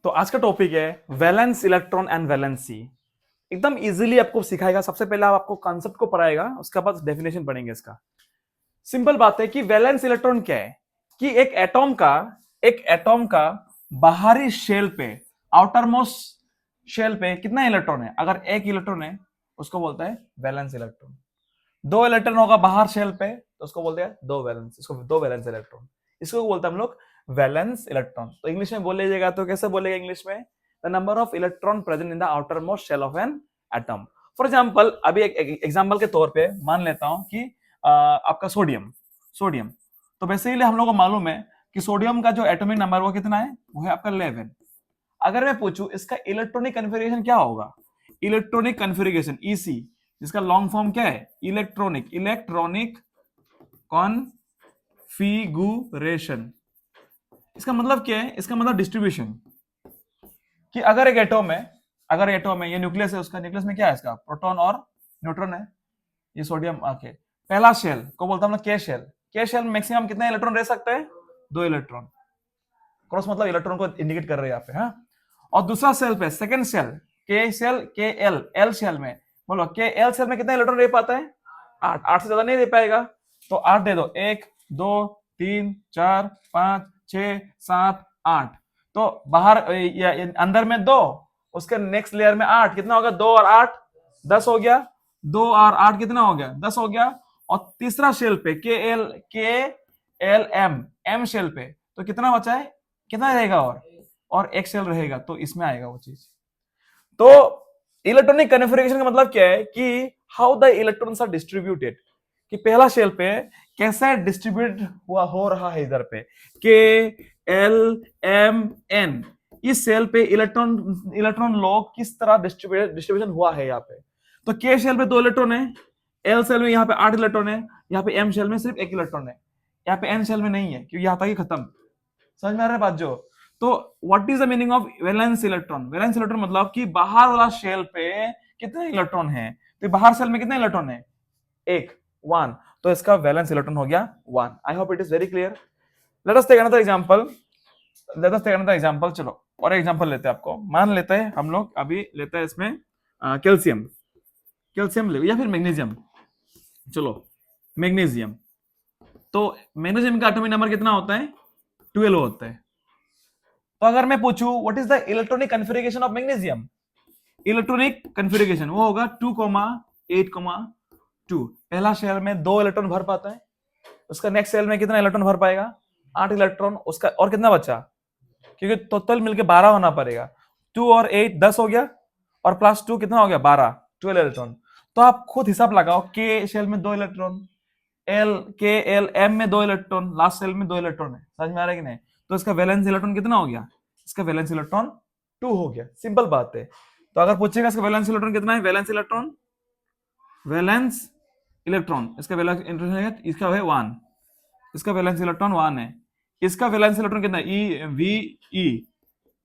तो आज का टॉपिक है वैलेंस इलेक्ट्रॉन एंड वैलेंसी। एकदम इजीली आपको सिखाएगा। सबसे पहले आपको कॉन्सेप्ट को पढ़ाएगा, उसके बाद डेफिनेशन पढ़ेंगे इसका। सिंपल बात है कि वैलेंस इलेक्ट्रॉन क्या है कि एक एटॉम का बाहरी शेल पे, आउटर मोस्ट शेल पे कितना इलेक्ट्रॉन है। अगर एक इलेक्ट्रॉन है उसको बोलते हैं वैलेंस इलेक्ट्रॉन। दो इलेक्ट्रॉन होगा बाहर शेल पे तो उसको बोलते हैं दो वैलेंस, इसको दो वैलेंस इलेक्ट्रॉन, इसको बोलते हैं हम लोग वैलेंस इलेक्ट्रॉन। तो इंग्लिश में बोल लीजिएगा तो कैसे बोलेगा इंग्लिश में, the number of electron present in the outermost shell of an atom. For example, अभी एक एग्जाम्पल के तौर पे मान लेता हूं कि आपका सोडियम सोडियम तो बेसिकली हम लोग को मालूम है कि सोडियम का जो एटॉमिक नंबर वो कितना है, वो है आपका 11। अगर मैं पूछूं इसका इलेक्ट्रॉनिक कन्फिगरेशन क्या होगा, इलेक्ट्रॉनिक कन्फिगरेशन ईसी, जिसका लॉन्ग फॉर्म क्या है, इलेक्ट्रॉनिक कॉन्फ़िगरेशन। इसका मतलब क्या है, इसका मतलब डिस्ट्रीब्यूशन। कि अगर एटॉम है, ये न्यूक्लियस है, उसका न्यूक्लियस में क्या है, इसका प्रोटॉन और न्यूट्रॉन है। ये सोडियम आके पहला शेल को बोलता हम लोग के शेल में मैक्सिमम कितने इलेक्ट्रॉन रह सकते हैं, दो इलेक्ट्रॉन। क्रॉस मतलब इलेक्ट्रॉन को इंडिकेट कर रहे हैं यहाँ पे, हाँ। और दूसरा सेल पे सेकंड शेल, के एल शेल में बोलो, के एल शेल में कितना इलेक्ट्रॉन रह पाता है, 8। 8 से ज्यादा नहीं दे पाएगा, तो 8 दे दो, 1 2 3 4 5 6 7 8। तो बाहर अंदर में 2, उसके नेक्स्ट लेयर में 8, कितना होगा, 2 और 8 10 हो गया। 2 और 8 कितना हो गया, 10 हो गया। और तीसरा शेल पे एम शेल पे तो कितना बचा है, कितना रहेगा, और एक शेल रहेगा, तो इसमें आएगा वो चीज। तो इलेक्ट्रॉनिक कन्फिगरेशन का मतलब क्या है कि how the electrons are distributed, कि पहला शेल पे कैसे डिस्ट्रीब्यूट हुआ हो रहा है इधर पे, के एल एम एन, इस सेल पे इलेक्ट्रॉन लोग किस तरह डिस्ट्रीब्यूशन हुआ है यहाँ पे। तो के शेल पे 2 इलेक्ट्रॉन है, एल सेल में यहाँ पे 8 इलेक्ट्रॉन है, यहाँ पे एम शेल में सिर्फ 1 इलेक्ट्रॉन है, यहाँ पे एन शेल में नहीं है, क्योंकि यहाँ तक ही खत्म। समझ में आ रहा है बात जो। तो what is the meaning of valence electron, valence electron मतलब कि बाहर वाला शेल पे कितने इलेक्ट्रॉन है, तो बाहर शेल में कितने इलेक्ट्रॉन है, 1 1, तो इसका वैलेंस इलेक्ट्रॉन हो गया 1। I hope it is very clear. Let us take another example. चलो और एग्जांपल लेते हैं। आपको मान लेते हैं हम लोग, अभी लेते हैं इसमें कैल्शियम ले या फिर मैग्नीशियम। चलो मैग्नीशियम, तो मैग्नीशियम का एटॉमिक नंबर कितना होता है, 12 होता है। तो अगर मैं पूछूं what is the electronic configuration of magnesium, electronic configuration वो होगा 2,8,2। पहला शेल में 2 इलेक्ट्रॉन भर पाता है, उसका नेक्स्ट शेल में कितना इलेक्ट्रॉन भर पाएगा, 8 इलेक्ट्रॉन। उसका और कितना बचा, क्योंकि टोटल मिलके 12 होना पड़ेगा। 2 और 8 10 हो गया, और प्लस 2 कितना हो गया, 12, 12 इलेक्ट्रॉन। तो आप खुद हिसाब लगाओ, के शेल में 2 इलेक्ट्रॉन, एल एम में 2 इलेक्ट्रॉन, लास्ट सेल में 2 इलेक्ट्रॉन है। समझ में आ रहा है कि नहीं। तो इसका वैलेंस इलेक्ट्रॉन कितना हो गया, इसका वैलेंस इलेक्ट्रॉन 2 हो गया। सिंपल बात है। तो अगर पूछेगा इसका वैलेंस इलेक्ट्रॉन कितना है, वैलेंस इलेक्ट्रॉन इसका वैलेंस इलेक्ट्रॉन है, इसका है 1, इसका वैलेंस इलेक्ट्रॉन 1 है। इसका वैलेंस इलेक्ट्रॉन कितना है,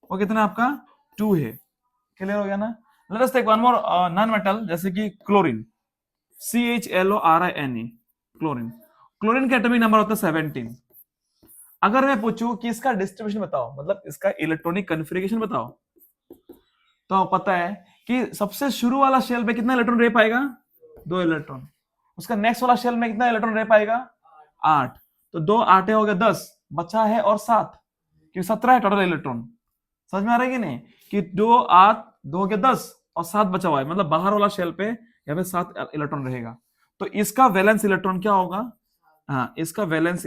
वो कितना है आपका, 2 है। क्लियर हो गया ना। Late us take one more non metal, जैसे कि क्लोरीन, CHLORINE, क्लोरीन का एटॉमिक नंबर होता है 17। अगर मैं पूछूं कि इसका डिस्ट्रीब्यूशन बताओ, मतलब इसका इलेक्ट्रॉनिक कन्फिगरेशन बताओ, तो पता है कि सबसे शुरू वाला शेल में कितना इलेक्ट्रॉन रह पाएगा, 2 इलेक्ट्रॉन। उसका नेक्स्ट वाला शेल में कितना इलेक्ट्रॉन रह पाएगा, 8। तो 2 8 हो गया 10, बचा है और 7, क्योंकि 17 है टोटल इलेक्ट्रॉन। समझ में आ रहा है कि नहीं, कि 2 8 2 हो गया 10 और 7 बचा हुआ है, मतलब बाहर वाला शेल पे यहाँ पे 7 इलेक्ट्रॉन रहेगा। तो इसका वैलेंस इलेक्ट्रॉन क्या होगा, हाँ इसका वैलेंस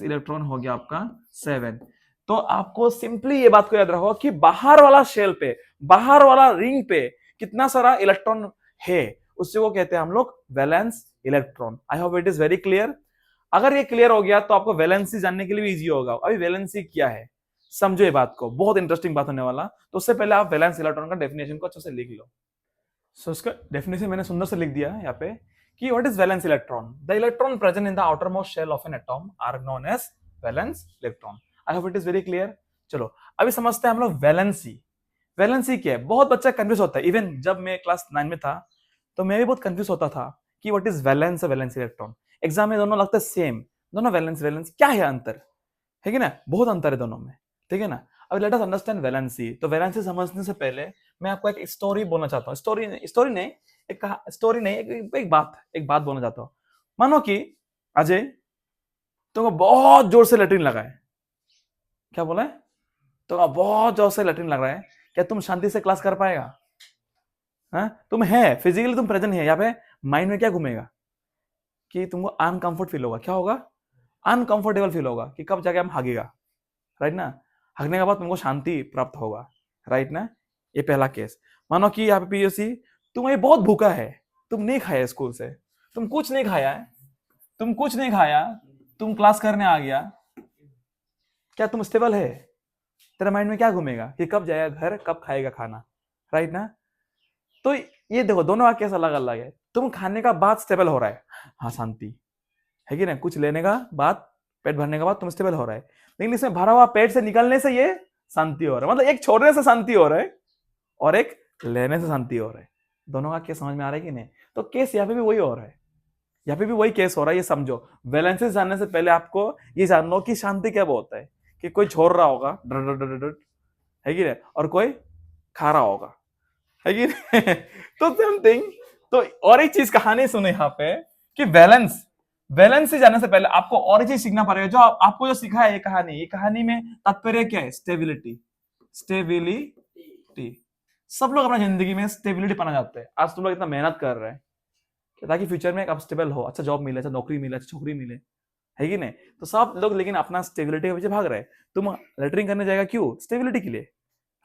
इलेक्ट्रॉन हो गया आपका 7। तो आपको सिंपली ये बात को याद रखो कि बाहर वाला शेल पे, बाहर वाला रिंग पे कितना सारा इलेक्ट्रॉन है, उससे वो कहते हैं हम लोग valence electron. I hope it is very clear. अगर ये क्लियर हो गया तो आपको वैलेंसी जानने के लिए भी इजी होगा। अभी वैलेंसी क्या है समझो, ये बात को, बहुत इंटरेस्टिंग बात होने वाला। तो उससे पहले आप वैलेंस इलेक्ट्रॉन का डेफिनेशन को अच्छे से लिख लो। सो उसका डेफिनेशन मैंने सुंदर से लिख दिया है यहाँ पे कि what is valence electron, the electron present in the outermost shell of an atom are known as valence electron. I hope it is very clear. चलो अभी समझते हैं हम लोग वैलेंसी। वैलेंसी क्या है, बहुत बच्चा कंफ्यूज होता है। इवन जब मैं क्लास 9 में था तो मैं भी बहुत कंफ्यूज होता था कि व्हाट इज वैलेंस और वैलेंस इलेक्ट्रॉन। एग्जाम में दोनों लगता है सेम, दोनों वैलेंस क्या है, अंतर है कि ना, बहुत अंतर है दोनों में, ठीक है ना। अब लेट अस अंडरस्टैंड वैलेंसी। तो वैलेंसी समझने से पहले मैं आपको एक स्टोरी बोलना चाहता हूँ। स्टोरी नहीं, एक बात बोलना चाहता हूँ। मानो कि अजय तुमको बहुत जोर से लेटरिन लगा है। क्या बोला है? तो बहुत जोर से लेटरिन लग रहा है, क्या तुम शांति से क्लास कर पाएगा? तुम है फिजिकली तुम प्रेजेंट है यहाँ पे, माइंड में क्या घूमेगा कि तुमको अनकंफर्ट फील होगा। क्या होगा? अनकंफर्टेबल फील होगा कि कब जाके हम भागेगा, राइट ना? हगने के बाद तुमको शांति प्राप्त होगा, राइट ना? ये पहला केस। मानो कि यहाँ पे पीओसी तुम ये बहुत भूखा है, तुम नहीं खाया स्कूल से, तुम कुछ नहीं खाया है, तुम क्लास करने आ गया, क्या तुम स्टेबल है? तेरा माइंड में क्या घूमेगा कि कब जाएगा घर, कब खाएगा खाना, राइट ना? तो ये देखो दोनों का केस अलग अलग है। तुम खाने का बाद स्टेबल हो रहा है, हाँ शांति है कि ना, कुछ लेने का बाद, पेट भरने के बाद तुम स्टेबल हो रहा है। लेकिन इसमें भरा हुआ पेट से निकलने से ये शांति हो रहा है, मतलब एक छोड़ने से शांति हो रहा है और एक लेने से शांति हो रहा है। दोनों का केस समझ में आ रहा है कि नहीं? तो केस यहाँ पे भी वही हो रहा है, यहाँ पे भी वही केस हो रहा है। ये समझो, वैलेंसी जानने से पहले आपको ये जान लो कि शांति क्या होता है, कि कोई छोड़ रहा होगा डर डर डर डर, है कि नहीं, और कोई खा रहा होगा, है कि नहीं? तो सेम थिंग। तो और एक चीज कहानी सुने यहाँ पे कि बैलेंस से जाने से पहले आपको और चीज सीखना पड़ेगा। जो आपको जो सीखा है ये कहानी में तात्पर्य क्या है? स्टेबिलिटी। सब लोग अपना जिंदगी में स्टेबिलिटी पाना चाहते हैं। आज तुम लोग इतना मेहनत कर रहे हैं ताकि फ्यूचर में आप स्टेबल हो, अच्छा जॉब मिले, अच्छा नौकरी मिले, अच्छा छोकरी मिले, है कि नहीं? तो सब लोग लेकिन अपना स्टेबिलिटी के पीछे भाग रहे हैं। तुम लेटरिंग करने जाएगा क्यों? स्टेबिलिटी के लिए,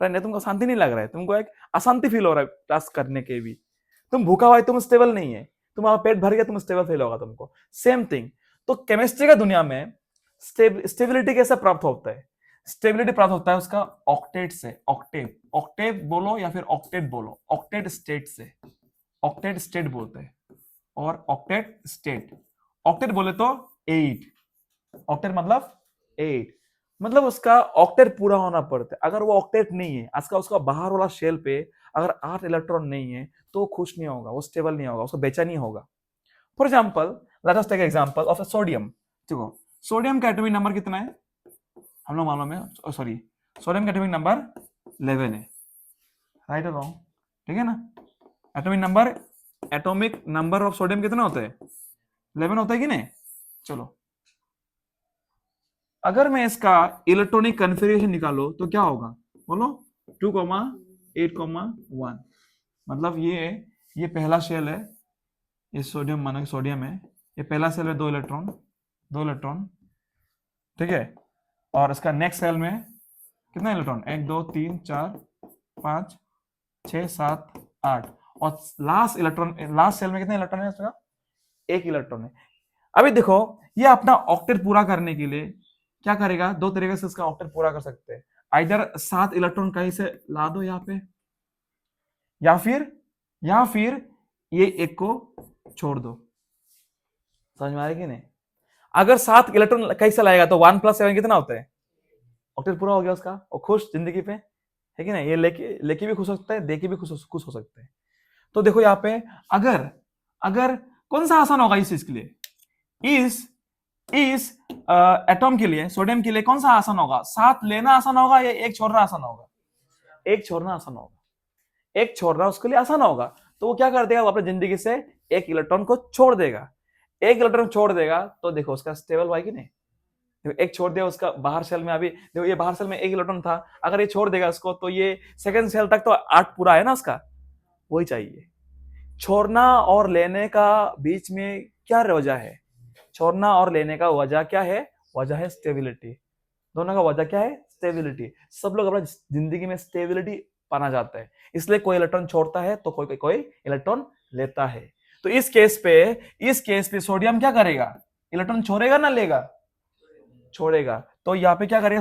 नहीं तुमको शांति नहीं लग रहा है, तुमको एक अशांति फील हो रहा है टास्क करने के भी, तुम भूखा हुआ है, तुम स्टेबल नहीं है, तुम्हारा पेट भर गया, तुम स्टेबल फील होगा तुमको। Same thing. तो केमिस्ट्री का दुनिया में स्टेबिलिटी कैसे प्राप्त होता है? स्टेबिलिटी प्राप्त होता है उसका ऑक्टेट से। ऑक्टेव बोलो या फिर ऑक्टेट बोलो, ऑक्टेट स्टेट से। ऑक्टेट स्टेट बोलते हैं और ऑक्टेट स्टेट। ऑक्टेट बोले तो 8, ऑक्टेट मतलब 8, मतलब उसका ऑक्टेट पूरा होना पड़ता है। अगर वो ऑक्टेट नहीं है, आज का उसका बाहर वाला शेल पे अगर 8 इलेक्ट्रॉन नहीं है तो वो खुश नहीं होगा, वो स्टेबल नहीं होगा, उसको बेचैनी होगा। For example let us take example of a sodium. देखो सोडियम का एटॉमिक नंबर कितना है हम लोग मालूम है, सॉरी सोडियम का एटॉमिक नंबर 11 है, राइट और रॉन्ग? ठीक है ना? एटॉमिक नंबर ऑफ सोडियम कितना होता है? 11 होता है कि नहीं? चलो अगर मैं इसका इलेक्ट्रॉनिक कन्फिगरेशन निकालो तो क्या होगा बोलो? 2, 8, 1। मतलब ये पहला शेल है, ये सोडियम, मानो सोडियम है, ये पहला सेल में 2 इलेक्ट्रॉन, ठीक है? और इसका नेक्स्ट सेल में कितना इलेक्ट्रॉन? 1, 2, 3, 4, 5, 6, 7, 8। और लास्ट सेल में कितना इलेक्ट्रॉन है इसका? 1 इलेक्ट्रॉन है। अभी देखो ये अपना ऑक्टेट पूरा करने के लिए क्या करेगा? 2 तरीके से इसका ऑक्टेट पूरा कर सकते हैं। आइदर 7 इलेक्ट्रॉन कहीं से ला दो यहाँ पे, या फिर ये एक को छोड़ दो। समझ में आ रहा है कि नहीं? अगर 7 इलेक्ट्रॉन कहीं से लाएगा तो 1 + 7 कितना होता है? ऑक्टेट पूरा हो गया उसका, और खुश जिंदगी पे, है कि नहीं? ये लेके भी खुश हो सकता है, देके भी खुश हो सकते हैं। तो देखो यहाँ पे अगर कौन सा आसान होगा इस चीज के लिए? इस एटॉम के लिए, सोडियम के लिए कौन सा आसान होगा? 7 लेना आसान होगा या 1 छोड़ना आसान होगा? 1 छोड़ना आसान होगा। 1 छोड़ना उसके लिए आसान होगा। तो वो क्या कर देगा? वो अपनी जिंदगी से 1 इलेक्ट्रॉन को छोड़ देगा। 1 इलेक्ट्रॉन छोड़ देगा तो देखो उसका स्टेबल हुआ कि नहीं? देखो 1 छोड़ दिया उसका बाहर सेल में, अभी देखो ये बाहर सेल में 1 इलेक्ट्रॉन था, अगर ये छोड़ देगा उसको तो ये सेकंड सेल तक तो 8 पूरा है ना उसका, वही चाहिए। छोड़ना और लेने का बीच में क्या वजह है? छोड़ना और लेने का वजह क्या है? वजह है स्टेबिलिटी। दोनों का वजह क्या है? स्टेबिलिटी। सब लोग अपना जिंदगी में स्टेबिलिटी पाना चाहते हैं, इसलिए कोई इलेक्ट्रॉन छोड़ता है तो कोई इलेक्ट्रॉन लेता है। तो इस केस पे सोडियम क्या करेगा? इलेक्ट्रॉन छोड़ेगा ना लेगा? छोड़ेगा। तो यहाँ पे क्या करेगा?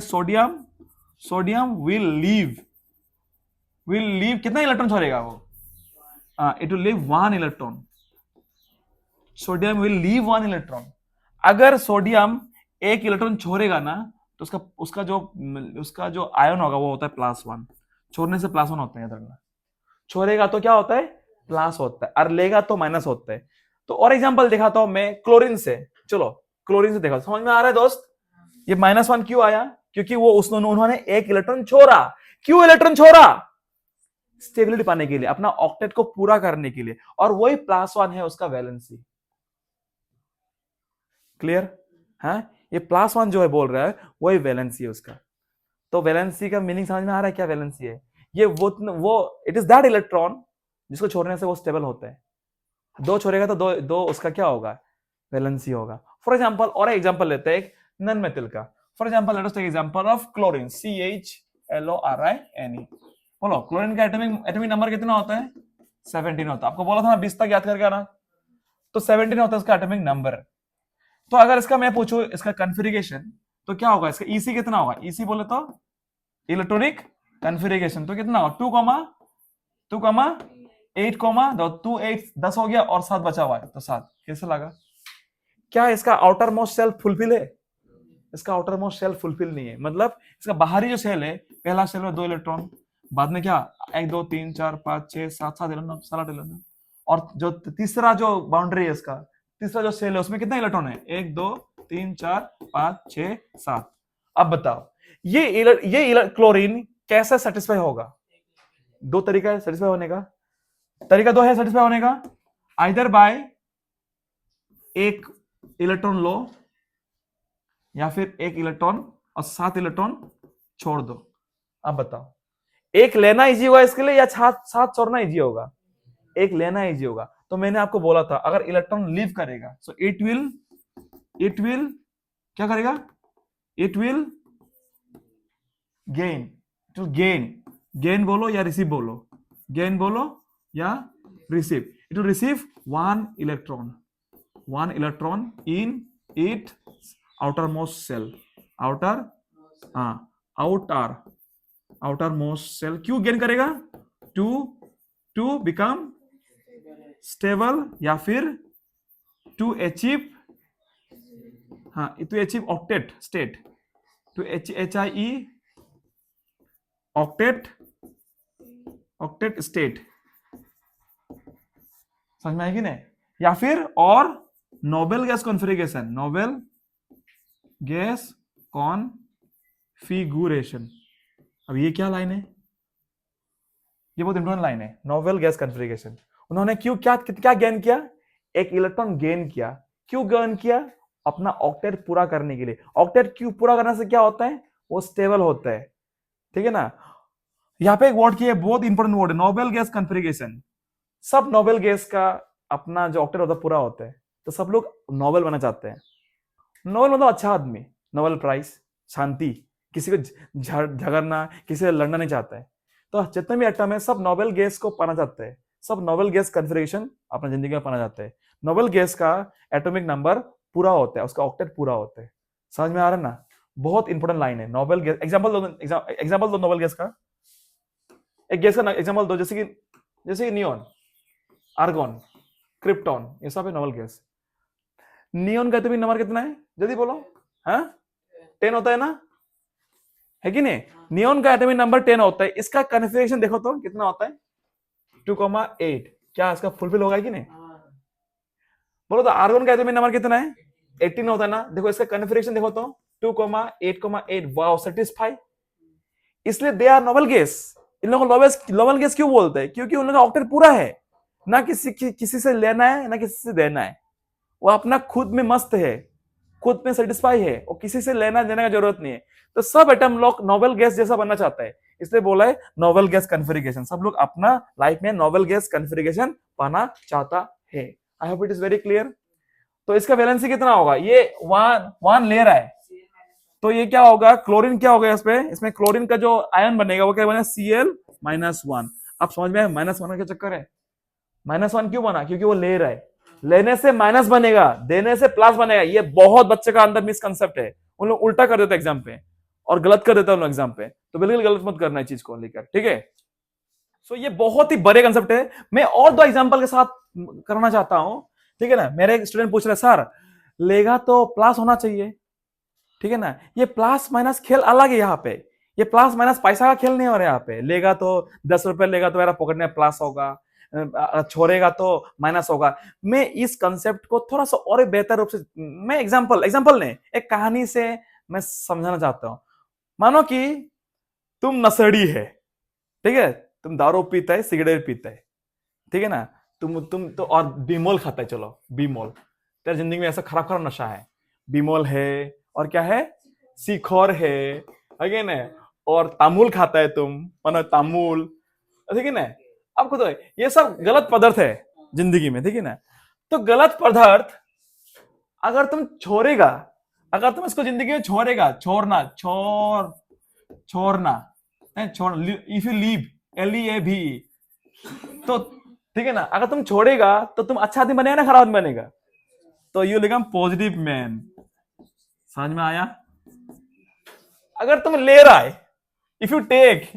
सोडियम विल लीव कितना इलेक्ट्रॉन छोड़ेगा वो? It will leave 1 electron. Sodium will leave 1 electron. अगर सोडियम 1 इलेक्ट्रॉन छोड़ेगा ना तो उसका जो आयन होगा वो होता है +1। छोड़ने से +1 होते हैं, याद छोड़ेगा तो क्या होता है? प्लस होता है, और लेगा तो माइनस होता है। तो और एग्जांपल दिखाता हूं मैं क्लोरीन से। चलो क्लोरीन से देखो, समझ में आ रहा है दोस्त? ये -1 क्यों आया? क्योंकि वो उन्होंने एक इलेक्ट्रॉन छोड़ा। क्यों इलेक्ट्रॉन छोड़ा? स्टेबिलिटी पाने के लिए, अपना ऑक्टेट को पूरा करने के लिए, और वही +1 है उसका वैलेंसी। क्लियर है? ये +1 जो है बोल रहा है वही वैलेंसी है उसका। तो वैलेंसी का मीनिंग समझ में आ रहा है? क्या वैलेंसी है ये? वो इट इज दैट इलेक्ट्रॉन जिसको छोड़ने से वो स्टेबल होता है। दो छोड़ेगा तो दो दो उसका क्या होगा? वैलेंसी होगा। फॉर एग्जांपल, और एग्जांपल लेते हैं एक नॉन मेटल का। For example let us take example of chlorine, CHLORINE। बोलो क्लोरीन का एटॉमिक नंबर कितना होता है? 17 होता है। आपको बोला था ना 20 तक याद करके आना, तो 17 होता है इसका एटॉमिक नंबर। तो अगर इसका मैं पूछूं इसका कॉन्फ़िगरेशन, तो क्या होगा? इसका EC कितना होगा? EC बोले तो इलेक्ट्रॉनिक कॉन्फ़िगरेशन, तो कितना होगा? 2,8, 2 8 10 हो गया और 7 बचा हुआ है, तो 7 कैसे लगा? क्या इसका आउटर मोस्ट सेल फुलफिल है? इसका आउटर मोस्ट सेल फुलफिल नहीं है। मतलब इसका बाहरी जो सेल है, पहला सेल में 2 इलेक्ट्रॉन, बाद में क्या 1 2 3 4 5 6 7 7 इलेक्ट्रॉन, 7 इलेक्ट्रॉन, और जो तीसरा जो बाउंड्री है इसका, तीसरा जो सेल है उसमें कितना इलेक्ट्रॉन है? 1 2 3 4 5 6 7। अब बताओ ये क्लोरीन कैसे सेटिस्फाई होगा? दो तरीका है सेटिस्फाई होने का। तरीका दो है सेटिस्फाई होने का, आइदर बाय एक इलेक्ट्रॉन लो, या फिर एक इलेक्ट्रॉन और 7 इलेक्ट्रॉन छोड़ दो। अब बताओ एक लेना इजी होगा इसके लिए या 7 छोड़ना इजी होगा? एक लेना इजी होगा। तो मैंने आपको बोला था अगर इलेक्ट्रॉन लीव करेगा सो इट विल क्या करेगा? इट विल गेन बोलो या रिसीव बोलो, गेन बोलो या receive. It will receive 1 electron in it outermost cell, outermost cell। क्यों गेन करेगा? टू बिकम स्टेबल या फिर to achieve octet state, to HIE octet state. समझ में आएगी नहीं? या फिर और noble gas configuration, noble gas configuration. अब ये क्या लाइन है? ये बहुत इंपॉर्टेंट लाइन है, नोबेल गैस कॉन्फ़िगरेशन। उन्होंने क्यों क्या गेन किया? एक इलेक्ट्रॉन गेन किया। क्यों गेन किया? अपना ऑक्टेट पूरा करने के लिए। ऑक्टेट क्यों पूरा करने से क्या होता है? वो स्टेबल होता है। ठीक है ना? यहाँ पे एक वर्ड की है, बहुत इंपॉर्टेंट वर्ड है, नोबेल गैस कॉन्फ़िगरेशन। सब नोबेल गैस का अपना जो ऑक्टेट होता है पूरा होता है, तो सब लोग नोबेल बनना चाहते हैं। नोबेल मतलब अच्छा आदमी, नोबेल प्राइज, शांति, किसी को झगड़ना, किसी से लड़ना नहीं चाहता है। तो जितने भी एटम है सब नोबेल गैस को पाना चाहते हैं, सब नोबेल गैस कॉन्फ़िगरेशन अपनी जिंदगी में पाना चाहते हैं। नोबेल गैस का एटॉमिक नंबर पूरा होता है, उसका ऑक्टेट पूरा होता है। समझ में आ रहा है ना? बहुत इंपॉर्टेंट लाइन है। नोबेल गैस एग्जांपल दो नोबेल गैस का। एक गैस का एग्जांपल दो, जैसे कि नियोन, आर्गन, क्रिप्टॉन, ये सब है नोबेल गैस। नियोन का एटॉमिक नंबर कितना है? जल्दी बोलो। हाँ 10 होता है ना, है कि नहीं? नियोन का एटॉमिक नंबर 10 होता है। इसका कॉन्फ़िगरेशन देखो तो कितना होता है? 2,8। क्या इसका फुलफिल होगा कि नहीं? बोलो तो आर्गन का एटॉमिक नंबर कितना है? 18 होता है ना। देखो इसका कॉन्फ़िगरेशन देखो तो 2,8,8। Wow, satisfy. इसलिए दे आर नोबेल गैस। इन लोगों को नोबेल गैस क्यों बोलते हैं? क्योंकि उन लोगों का ऑक्टेट पूरा है, ना किसी से लेना है ना किसी से देना है। वो अपना खुद में मस्त है, खुद में सेटिस्फाई है, और किसी से लेना देने का जरूरत नहीं है। तो सब एटम लोग नोबेल गैस जैसा बनना चाहता है, इसलिए बोला है नोबेल गैस कॉन्फ़िगरेशन। सब लोग अपना लाइफ में नोबेल गैस कॉन्फ़िगरेशन पाना चाहता है। आई hope it is very clear. तो इसका वैलेंसी कितना होगा? ये 1 ले रहा है, तो ये क्या होगा? क्लोरीन क्या होगा इसमें क्लोरीन का जो आयन बनेगा वो क्या बनेगा? Cl-1। अब समझ में आया -1 का क्या चक्कर है? -1 क्यों बना? क्योंकि वो ले रहा है। लेने से माइनस बनेगा, देने से प्लस बनेगा। ये बहुत बच्चे का अंदर मिसकंसेप्ट है। उन लोग उल्टा कर देते एग्जाम पे और गलत कर देते हैं एग्जाम पे, तो बिल्कुल गलत मत करना है चीज को लेकर, ठीक है? सो ये बहुत ही बड़े कंसेप्ट है। मैं और 2 एग्जांपल के साथ करना चाहता हूं, ठीक है ना? मेरे एक स्टूडेंट पूछ रहे सर लेगा तो प्लस होना चाहिए, ठीक है ना? ये प्लस माइनस खेल अलग है। यहाँ पे ये प्लस माइनस पैसा का खेल नहीं हो रहा है। यहाँ पे लेगा तो 10 रुपए लेगा तो मेरा पॉकेट में प्लस होगा, छोड़ेगा तो माइनस होगा। मैं इस कंसेप्ट को थोड़ा सा और बेहतर रूप से, मैं एग्जांपल नहीं, एक कहानी से मैं समझाना चाहता हूँ। मानो कि तुम नशेड़ी है, ठीक है, तुम दारू पीता है, सिगरेट पीता है, ठीक है ना, तुम तो और बीमोल खाता है, चलो बीमोल, तेरे जिंदगी में ऐसा खराब खराब नशा है, बीमोल है, और क्या है, सीखोर है, अगेन है, और तामुल खाता है तुम, मानो तामुल, ठीक है ना। आपको तो ये सब गलत पदार्थ है जिंदगी में, ठीक है ना। तो गलत पदार्थ अगर तुम छोड़ेगा, अगर तुम इसको जिंदगी में छोड़ेगा, छोड़ना इफ यू लीव, LEAV, तो ठीक है ना, अगर तुम छोड़ेगा तो तुम अच्छा आदमी बनेगा ना खराब आदमी बनेगा, तो यू बिकम पॉजिटिव मैन। समझ में आया? अगर तुम ले रहा है, इफ यू टेक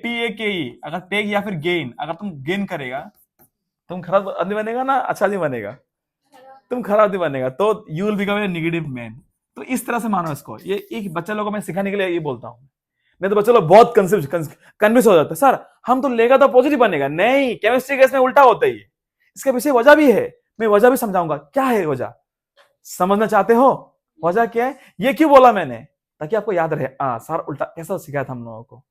TAKE, अगर टेक या फिर गेन, अगर तुम गेन करेगा, तुम खराब आदमी बनेगा ना अच्छा आदमी बनेगा, तुम खराब आदमी बनेगा, तो you will become a negative man. तो इस तरह से मानो इसको, ये एक बच्चे लोगों को मैं सिखाने के लिए ये बोलता हूँ, नहीं तो बच्चे लोग बहुत कन्फ्यूज हो जाते हैं, सर हम तो लेगा तो पॉजिटिव बनेगा, नहीं, केमिस्ट्री केस में उल्टा होता है ये, इसके पीछे वजह भी है, मैं वजह भी समझाऊंगा, क्या है वजह, समझना चाहते हो वजह क्या है, ये क्यों बोला मैंने, ताकि आपको याद रहे, सर उल्टा कैसा सिखाया था हम लोगों को,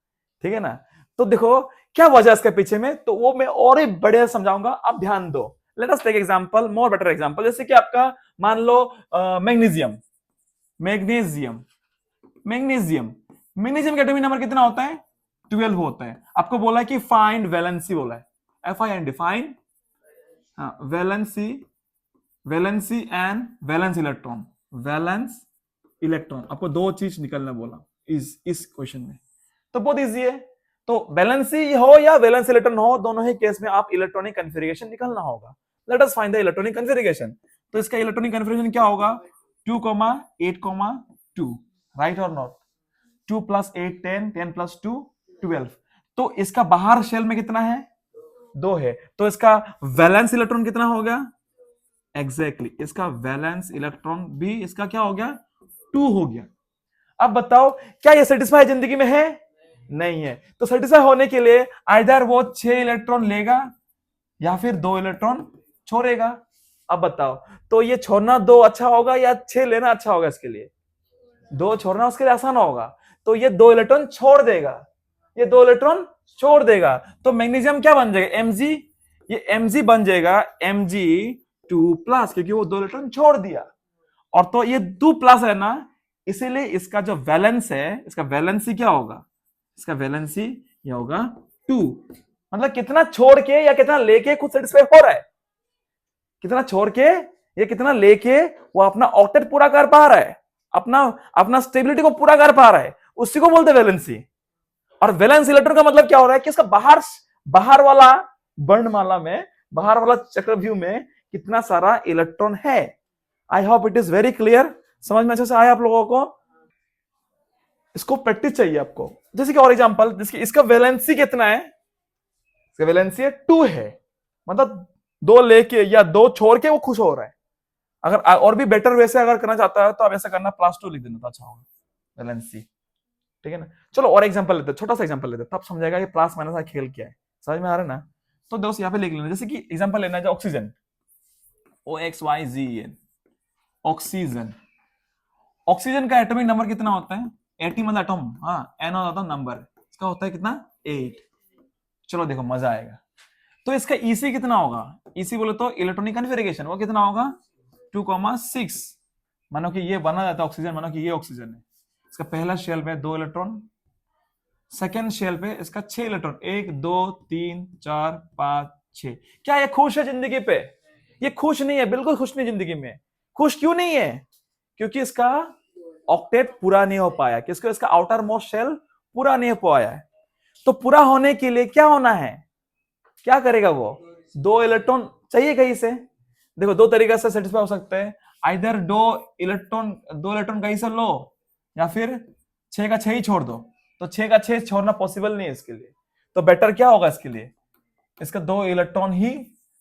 ठीक है ना। तो देखो क्या वजह इसके पीछे में, तो वो मैं और ही बढ़िया समझाऊंगा, आप ध्यान दो। Let us take example, more better example, जैसे कि आपका मान लो मैग्नीशियम, मैग्नीशियम मैग्नीशियम मैग्नीशियम का एटॉमिक नंबर कितना होता है, 12 होता है। आपको बोला है कि फाइंड वैलेंसी, बोला है FIND, find valency, valency and valence electron, valence electron, आपको दो चीज निकलना बोला इस क्वेश्चन में, तो बहुत इजी है। तो वैलेंसी हो या वैलेंस इलेक्ट्रॉन हो, दोनों ही केस में आप इलेक्ट्रॉनिक कन्फिगरेशन निकालना होगा। Let us find the electronic configuration. तो इसका इलेक्ट्रॉनिक कन्फिगरेशन क्या होगा, 2, 8, 2, राइट और नॉट, 2 + 8 10, 10 + 2 12। तो इसका बाहर शेल में कितना है, 2 है, तो इसका वैलेंस इलेक्ट्रॉन कितना हो गया, एग्जैक्टली इसका वैलेंस इलेक्ट्रॉन भी इसका क्या हो गया, 2 हो गया। अब बताओ क्या ये सेटिस्फाई जिंदगी में है, नहीं है। तो सेटिस्फाई होने के लिए आइदर वो 6 इलेक्ट्रॉन लेगा या फिर 2 इलेक्ट्रॉन छोड़ेगा। अब बताओ, तो ये छोड़ना 2 अच्छा होगा या 6 लेना अच्छा होगा, इसके लिए 2 छोड़ना उसके लिए आसान होगा, तो ये 2 इलेक्ट्रॉन छोड़ देगा, ये 2 इलेक्ट्रॉन छोड़ देगा, तो मैग्नीशियम क्या बन जाएगा, Mg, ये Mg बन जाएगा Mg2+, क्योंकि वो 2 इलेक्ट्रॉन छोड़ दिया, और तो ये 2+ है ना, इसीलिए इसका जो वैलेंस है, इसका वैलेंसी क्या होगा, इसका वैलेंसी ये होगा 2। मतलब कितना छोड़ के या कितना लेके खुद सेटिस्फाई हो रहा है, कितना छोड़ के या कितना लेके वो अपना ऑक्टेट पूरा कर पा रहा है, अपना स्टेबिलिटी को पूरा कर पा रहा है, उसी को बोलते हैं वैलेंसी। और वैलेंस इलेक्ट्रॉन का मतलब क्या हो रहा है कि इसका बाहर वाला वर्णमाला में, बाहर वाला चक्रव्यूह में कितना सारा इलेक्ट्रॉन है। आई hope it is very clear, समझ में अच्छे से आया आप लोगों को। इसको प्रैक्टिस चाहिए आपको। जैसे कि और एग्जांपल, जिसकी इसका वैलेंसी कितना है, इसका वैलेंसी 2 है, मतलब 2 लेके या 2 छोड़ के वो खुश हो रहा है। अगर और भी बेटर वैसे अगर करना चाहता है तो आप ऐसा करना, +2 लिख देना तो अच्छा होगा वैलेंसी, ठीक है ना। चलो और एग्जांपल लेते हैं, छोटा सा एग्जांपल लेते हैं, तब समझेगा कि प्लस माइनस का खेल क्या है, समझ में आ रहा है ना। तो दोस्त यहाँ पे लिख लेना, जैसे कि एग्जांपल लेना है ऑक्सीजन, OXYGN, ऑक्सीजन। ऑक्सीजन का एटॉमिक नंबर कितना होता है, 80 मतलब एटॉम, N होता है नंबर, इसका होता है कितना, 8। चलो देखो मजा आएगा। तो इसका EC कितना होगा, EC बोले तो इलेक्ट्रॉनिक कन्फिगरेशन, वो कितना होगा 2,6। मानो कि ये बना जाता है ऑक्सीजन, मानो कि ये ऑक्सीजन है, इसका पहला शेल पे 2 इलेक्ट्रॉन, सेकेंड शेल पे इसका 6 इलेक्ट्रॉन, 1 2 3 4 5 6। क्या ये खुश है जिंदगी पे, ये खुश नहीं है, बिल्कुल खुश नहीं जिंदगी में। खुश क्यों नहीं है, क्योंकि इसका ऑक्टेट पूरा नहीं हो पाया, किसको, इसका आउटर मोस्ट शेल पूरा नहीं हो पाया है। तो पूरा होने के लिए क्या होना है, क्या करेगा वो, 2 इलेक्ट्रॉन चाहिए कहीं से। देखो 2 तरीके से सेटिस्फाई हो सकते हैं, आइदर 2 इलेक्ट्रॉन कहीं से लो, या फिर 6 का 6 ही छोड़ दो। तो 6 का 6 छोड़ना पॉसिबल नहीं है इसके लिए, तो बेटर क्या होगा इसके लिए, इसका 2 इलेक्ट्रॉन ही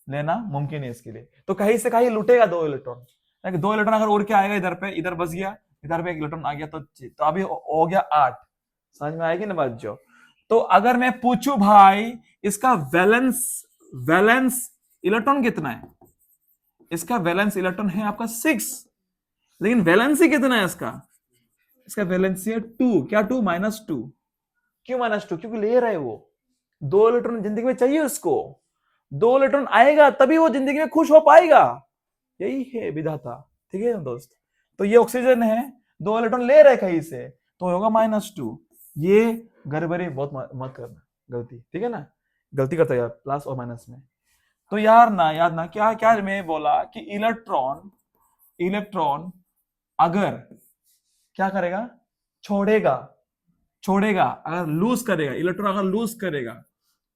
लेना मुमकिन है इसके लिए। तो कहीं से कहीं लुटेगा 2 इलेक्ट्रॉन, 2 इलेक्ट्रॉन अगर उड़ के आएगा इधर पे, इधर बस गया, इधर पे 1 इलेक्ट्रॉन आ गया, तो अभी हो गया 8। समझ में आएगी ना बात जो। तो अगर मैं पूछूं भाई इसका वैलेंस इलेक्ट्रॉन कितना है, इसका वैलेंस इलेक्ट्रॉन है आपका 6, लेकिन वैलेंसी कितना है इसका इसका वैलेंसी है 2, क्या 2 -2, क्यों -2, क्योंकि ले रहा है वो 2 इलेक्ट्रॉन जिंदगी में चाहिए उसको, 2 इलेक्ट्रॉन आएगा तभी वो जिंदगी में खुश हो पाएगा, यही है विधाता, ठीक है दोस्त। तो ये ऑक्सीजन है, 2 इलेक्ट्रॉन ले रहा है कहीं से, तो होगा -2। ये गड़बड़ी बहुत मत करना, गलती, ठीक है ना, गलती करता है यार प्लस और माइनस में। तो यार ना याद ना क्या क्या मैं बोला कि इलेक्ट्रॉन अगर क्या करेगा, छोड़ेगा, अगर लूज करेगा, इलेक्ट्रॉन अगर लूज करेगा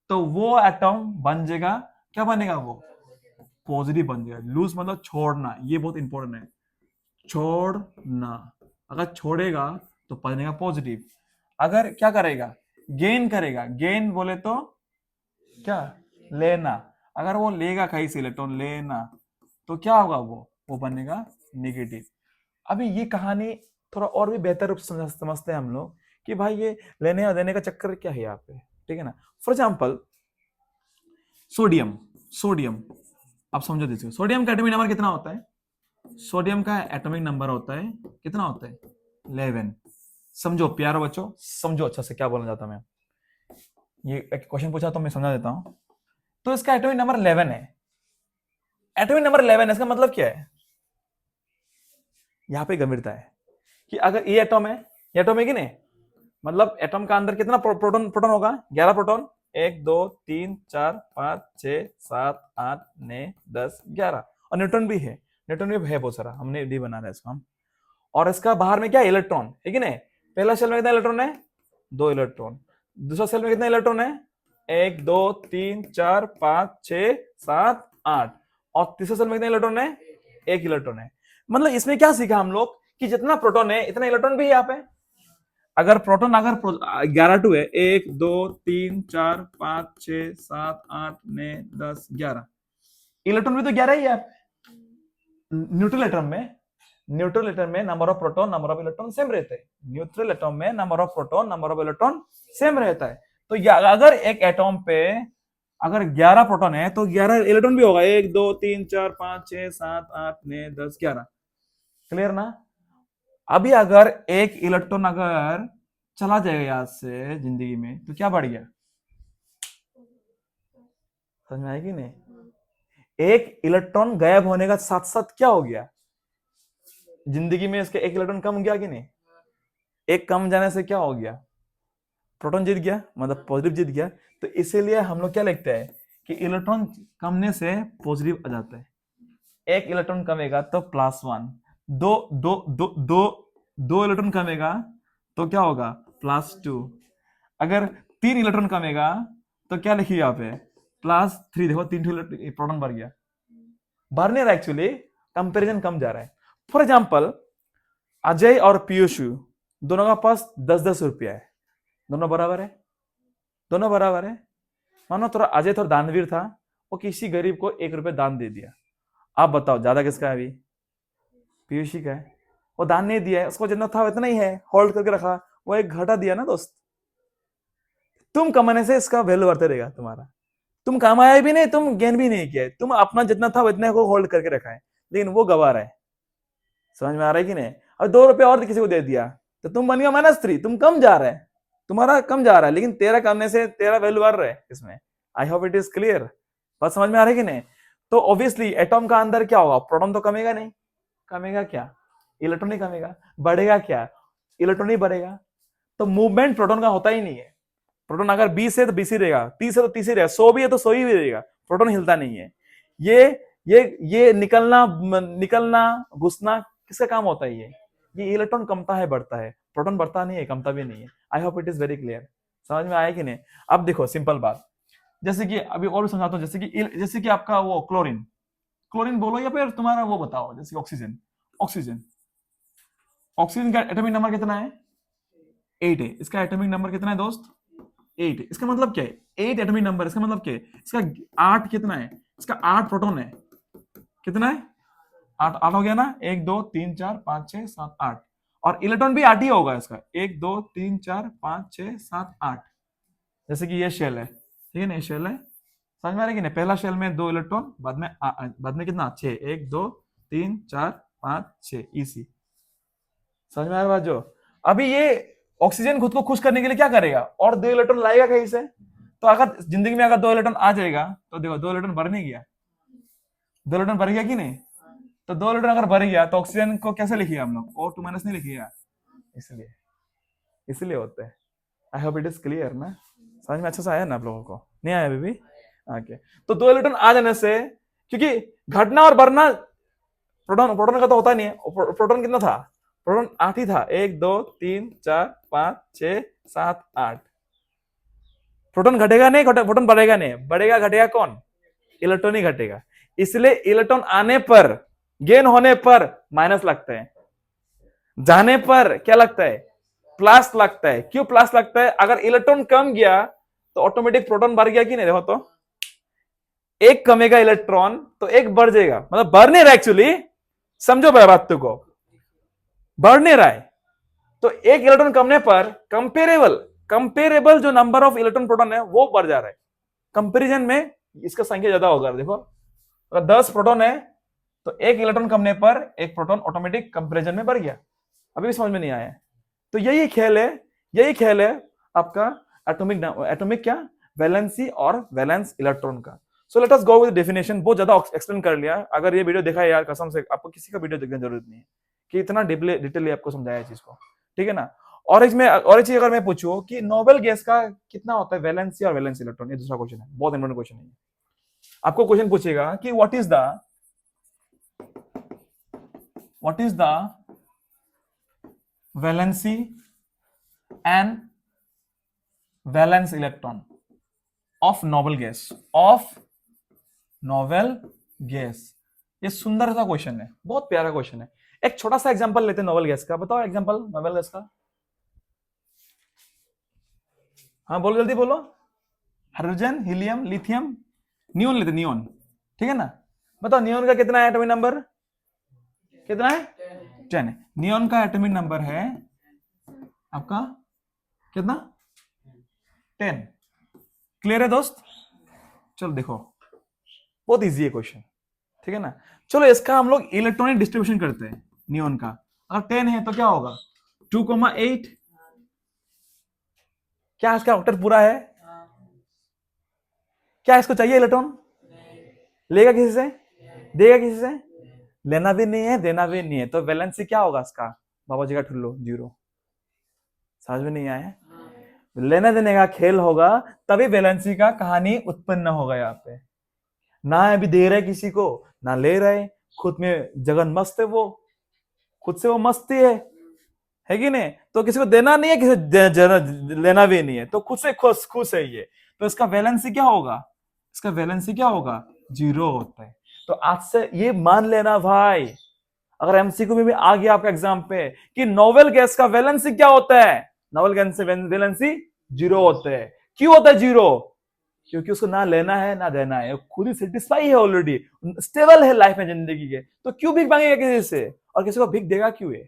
तो वो एटम बन जाएगा, क्या बनेगा वो, पॉजिटिव बन जाएगा। लूज मतलब छोड़ना, ये बहुत इंपॉर्टेंट है, छोड़ना, अगर छोड़ेगा तो बनेगा पॉजिटिव, अगर क्या करेगा, गेन करेगा, गेन बोले तो क्या, लेना, अगर वो लेगा कहीं से इलेक्ट्रॉन लेना तो क्या होगा, वो बनेगा नेगेटिव। अभी ये कहानी थोड़ा और भी बेहतर रूप से समझते हैं हम लोग कि भाई ये लेने और देने का चक्कर क्या है यहाँ पे, ठीक है ना। फॉर एग्जाम्पल सोडियम आप समझो दीजिए, सोडियम का एटॉमिक नंबर कितना होता है, सोडियम का एटॉमिक नंबर होता है कितना होता है, 11। समझो प्यारो बच्चों, समझो अच्छा से क्या बोलना चाहता मैं, ये एक क्वेश्चन पूछा तो मैं समझा देता हूं। तो इसका एटॉमिक नंबर 11 है, एटॉमिक नंबर 11 है, इसका मतलब क्या है, यहां पे गंभीरता है कि अगर ये एटॉम है, ये एटॉम है कि नहीं, मतलब एटॉम का अंदर कितना प्रोटॉन होगा, 11 प्रोटॉन, 1 2 3 4 5 6 7 8 9 10 11, और न्यूट्रॉन भी है, न्यूट्रॉन भी है बहुत सारा, हमने डी बना रहा है इसको हम। और इसका बाहर में क्या है, इलेक्ट्रॉन है कि नहीं, पहला सेल में कितना इलेक्ट्रॉन है, 2 इलेक्ट्रॉन, दूसरा सेल में कितना इलेक्ट्रॉन है, 1 2 3 4 5 6 7 8, और तीसरे सेल में कितना इलेक्ट्रॉन है, 1 इलेक्ट्रॉन है। मतलब इसमें क्या सीखा हम लोग कि जितना प्रोटॉन है इतना इलेक्ट्रॉन भी है यहाँ पे। अगर प्रोटॉन अगर 11 है, 1 2 3 4 5 6 7 8 9 10 11, इलेक्ट्रॉन भी तो 11 ही है। न्यूट्रल एटम में number of proton number of electron same रहते हैं, न्यूट्रल एटम में number of proton number of electron same रहता है। तो अगर एक एटम पे अगर 11 प्रोटॉन है तो 11 इलेक्ट्रॉन भी होगा, 1 2 3 4 5 6 7 8 9 10 11, क्लियर ना। अभी अगर एक इलेक्ट्रॉन अगर चला जाएगा यहां से जिंदगी में तो क्या बढ़ गया, समझ में आएगी नहीं, एक इलेक्ट्रॉन गायब होने का साथ साथ क्या हो गया, जिंदगी में इसके एक इलेक्ट्रॉन कम गया कि नहीं, एक कम जाने से क्या हो गया, प्रोटॉन जीत गया, मतलब पॉजिटिव जीत गया। तो इसीलिए हम लोग क्या लिखते हैं कि इलेक्ट्रॉन कमने से पॉजिटिव आ जाता है, एक इलेक्ट्रॉन कमेगा तो +1, दो दो दो दो दो इलेक्ट्रॉन कमेगा तो क्या होगा, +2, अगर 3 इलेक्ट्रॉन कमेगा तो क्या लिखिए यहाँ पे, +3, देखो 3 प्रोटॉन भर गया, भर नहीं रहा एक्चुअली, कंपेरिजन कम जा रहा है। फॉर एग्जाम्पल अजय और पीयूषु दोनों का पास 10-10 रुपया है, दोनों बराबर है, दोनों बराबर है। मानो थोड़ा अजय थोड़ा दानवीर था, वो किसी गरीब को 1 रुपया दान दे दिया, आप बताओ ज्यादा किसका है, अभी पीयूषी का है, वो दान नहीं दिया है, उसको जितना था उतना ही है, होल्ड करके रखा, वो एक घटा दिया ना दोस्त। तुम कमाने से इसका वैल्यू बढ़ते रहेगा तुम्हारा, तुम कमाया भी नहीं, तुम गेन भी नहीं किया, तुम अपना जितना था उतने को होल्ड करके रखा है, लेकिन वो गवा रहा है, समझ में आ रहा है कि नहीं। और 2 रुपया और किसी को दे दिया तो तुम बन गया -3, तुम कम जा रहा है, तुम्हारा कम जा रहा है, लेकिन तेरा करने से तेरा वैल्यू बढ़ रहा है इसमें। आई होप इट इज क्लियर, बात समझ में आ रही है कि नहीं। तो ऑब्वियसली एटॉम का अंदर क्या होगा, प्रोटॉन तो कमेगा नहीं, कमेगा क्या, इलेक्ट्रॉन ही कमेगा, बढ़ेगा क्या, इलेक्ट्रॉन ही बढ़ेगा। तो मूवमेंट प्रोटॉन का होता ही नहीं है, प्रोटॉन अगर 20 है तो 20 ही रहेगा, 30 है तो 30 ही रहेगा, 100 भी है तो 100 ही रहेगा, प्रोटॉन हिलता नहीं है। ये निकलना घुसना किसका काम होता है, ये इलेक्ट्रॉन कमता है बढ़ता है, प्रोटॉन बढ़ता नहीं है कमता भी नहीं है। आई hope it is very clear, समझ में आया कि नहीं। अब देखो सिंपल बात, जैसे कि अभी और भी समझाता हूं, जैसे कि आपका वो क्लोरीन बोलो या फिर तुम्हारा वो बताओ, जैसे ऑक्सीजन का एटॉमिक नंबर कितना है, 8 है। इसका एटॉमिक नंबर कितना है दोस्त, 8 है। इसका मतलब क्या है, 8 एटॉमिक नंबर, इसका मतलब क्या है, इसका 8 कितना है, इसका 8 प्रोटॉन है, कितना है, 8 हो गया ना, 1 2 3 4 5 6 7 8, और इलेक्ट्रॉन भी 8 ही होगा इसका, 1 2 3 4 5 6 7 8। जैसे कि ये शेल है, ठीक है ना, ये शेल है, समझ में आ रहा है कि नहीं, पहला शेल में 2 इलेक्ट्रॉन, बाद में कितना 6, 1 2 3 4 5 6, इसी, समझ में आ रहा है बात जो। अभी ये ऑक्सीजन खुद को खुश करने के लिए क्या करेगा, और 2 इलेक्ट्रॉन लाएगा कहीं से। तो अगर जिंदगी में अगर 2 इलेक्ट्रॉन आ जाएगा तो देखो 2 इलेक्ट्रॉन भर नहीं गया, 2 इलेक्ट्रॉन भर गया कि नहीं। तो 2 इलेक्ट्रॉन अगर भर गया तो ऑक्सीजन को कैसे लिखिए हम लोग, O2- नहीं लिखिएगा, इसलिए इसलिए होता है। आई होप इट इज क्लियर ना, समझ में अच्छे से आया ना आप लोगों को, नहीं आया अभी भी। ओके, तो 2 इलेक्ट्रॉन आ जाने से, क्योंकि घटना और बढ़ना प्रोटॉन प्रोटॉन का तो होता नहीं है। प्रोटॉन कितना था, प्रोटॉन 8 ही था, 1 2 3 4 5 6 7 8। प्रोटॉन घटेगा नहीं, प्रोटॉन बढ़ेगा नहीं, बढ़ेगा घटेगा कौन, इलेक्ट्रॉन ही घटेगा। इसलिए इलेक्ट्रॉन आने पर, गेन होने पर माइनस लगता है, जाने पर क्या लगता है, प्लस लगता है। क्यों प्लस लगता है, अगर इलेक्ट्रॉन कम गया तो ऑटोमेटिक प्रोटॉन बढ़ गया कि नहीं। देखो तो एक कमेगा इलेक्ट्रॉन तो एक बढ़ जाएगा, मतलब बढ़ नहीं रहा एक्चुअली, समझो बात को, बढ़ नहीं रहा है। तो एक इलेक्ट्रॉन कमने पर कंपेरेबल जो नंबर ऑफ इलेक्ट्रॉन प्रोटॉन है वो बढ़ जा रहा है। कंपेरिजन में इसका संख्या ज्यादा होगा। देखो अगर 10 प्रोटॉन है तो एक इलेक्ट्रॉन कमने पर एक प्रोटॉन ऑटोमेटिक कंपेरिजन में बढ़ गया। अभी भी समझ में नहीं आया। तो यही खेल है आपका एटॉमिक क्या, वैलेंसी और वैलेंस इलेक्ट्रॉन का। So let us go with definition. बहुत ज्यादा एक्सप्लेन कर लिया, अगर ये वीडियो देखा है यार कसम से आपको किसी का वीडियो देखने की जरूरत नहीं है कि इतना डिटेली आपको समझाया चीज को, ठीक है ना। और एक चीज अगर मैं पूछूं कि नोबेल गैस का कितना होता है वैलेंसी और वैलेंस इलेक्ट्रॉन, ये दूसरा क्वेश्चन है, बहुत इंपॉर्टेंट क्वेश्चन है। आपको क्वेश्चन पूछेगा कि what is the valency and valence electron of noble gas. ये सुंदर सा क्वेश्चन है, बहुत प्यारा क्वेश्चन है। एक छोटा सा एग्जांपल लेते हैं नोबेल गैस का। बताओ एग्जांपल नोबेल गैस का। हाँ बोलो, जल्दी बोलो। हाइड्रोजन, हीलियम, लिथियम, नियोन लेते, नियोन, ठीक है ना। बताओ नियोन का कितना है एटॉमिक नंबर, कितना है, 10 है। नियोन का एटॉमिक नंबर है आपका कितना, 10। क्लियर है दोस्त। चलो देखो बहुत इजी है क्वेश्चन, ठीक है ना। चलो इसका हम लोग इलेक्ट्रॉनिक डिस्ट्रीब्यूशन करते हैं नियोन का। अगर 10 है तो क्या होगा 2,8। क्या इसका ऑक्टेट पूरा है, क्या इसको चाहिए इलेक्ट्रॉन, लेगा किसी से, देगा किसी से, लेना भी नहीं है देना भी नहीं है। तो वैलेंसी क्या होगा इसका, बाबा जी का ठुल्लो 0। समझ में नहीं आया, लेने देने का खेल होगा तभी वैलेंसी का कहानी उत्पन्न होगा। यहाँ पे ना अभी दे रहे किसी को ना ले रहे, खुद में जगन मस्त है, वो खुद से वो मस्ती है कि नहीं। तो किसी को देना नहीं है, किसी लेना भी नहीं है, तो खुद से खुश है ये। तो इसका वैलेंसी क्या होगा, इसका वैलेंसी क्या होगा, 0 होता है। तो आज से ये मान लेना भाई, अगर एमसीक्यू में भी आ गया आपका एग्जाम पे कि नोबेल गैस का वैलेंसी क्या होता है, नोबेल गैस वैलेंसी 0 होता है। क्यों होता है 0, क्योंकि उसको ना लेना है ना देना है, खुद ही सेटिस्फाई है, ऑलरेडी स्टेबल है लाइफ में जिंदगी के। तो क्यों भीख मांगेगा किसी से, और किसी को भीख देगा क्यों है।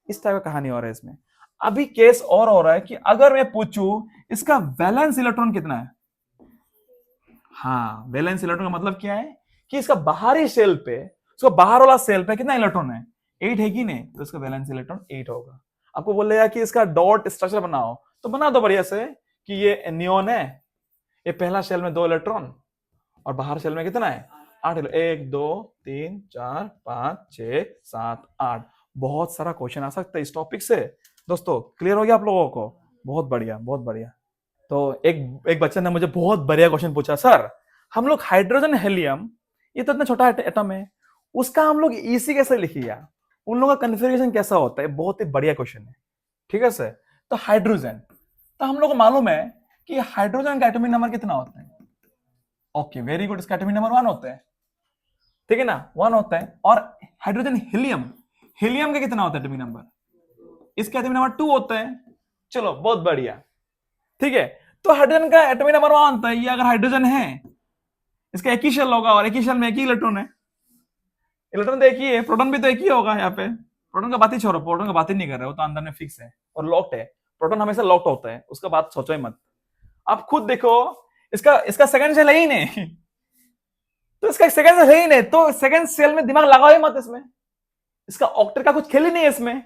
इस टाइप का कहानी हो रहा है इसमें। अभी केस और हो रहा है कि अगर मैं पूछूं इसका वैलेंस इलेक्ट्रॉन कितना है। हाँ, वैलेंस इलेक्ट्रॉन का मतलब क्या है कि इसका बाहरी शेल पे, उसका बाहर वाला शेल पे कितना इलेक्ट्रॉन है, 8 है कि नहीं। तो इसका वैलेंस इलेक्ट्रॉन 8 होगा। आपको बोलेगा कि इसका डॉट स्ट्रक्चर बनाओ, तो बना दो बढ़िया से कि ये नियोन है, ये पहला शेल में 2 इलेक्ट्रॉन और बाहर शेल में कितना है 8, 1 2 3 4 5 6 7 8। बहुत सारा क्वेश्चन आ सकता है इस टॉपिक से। दोस्तों क्लियर हो गया आप लोगों को, बहुत बढ़िया बहुत बढ़िया। तो एक बच्चे ने मुझे बहुत बढ़िया क्वेश्चन पूछा, सर हम लोग हाइड्रोजन हेलियम, ये तो इतना छोटा एटम है, उसका हम लोग ईसी कैसे लिखिए, उन लोगों का कन्फिग्रेशन कैसा होता है। बहुत ही बढ़िया क्वेश्चन है, ठीक है सर। तो हाइड्रोजन, तो हम लोग को मालूम है कि हाइड्रोजन का एटॉमिक नंबर कितना होता है। ओके वेरी गुड, इसका एटॉमिक नंबर 1 होता है, ठीक है ना, 1 होता है। और हाइड्रोजन हीलियम, हीलियम का कितना होता है एटॉमिक नंबर, इसका एटॉमिक नंबर 2 होता है। चलो बहुत बढ़िया, ठीक है। तो हाइड्रोजन का एटॉमिक नंबर 1 होता है। ये अगर हाइड्रोजन है, इसका एक ही शेल होगा और एक ही शेल में एक ही इलेक्ट्रॉन है, इलेक्ट्रॉन तो एक ही है, प्रोटॉन भी तो एक ही होगा। यहाँ पे प्रोटॉन का बात ही छोड़ो, प्रोटॉन का बात ही नहीं कर रहे हो, तो अंदर में फिक्स है और लॉक्ड है। प्रोटॉन हमेशा लॉक्ड होता है, उसका बात सोचो ही मत। आप खुद देखो, इसका इसका सेकंड शेल है ही नहीं तो इसका सेकंड शेल है ही नहीं, तो सेकंड शेल में दिमाग लगाओ ही मत इसमें। इसका ऑक्टेट का कुछ खेल ही नहीं है इसमें।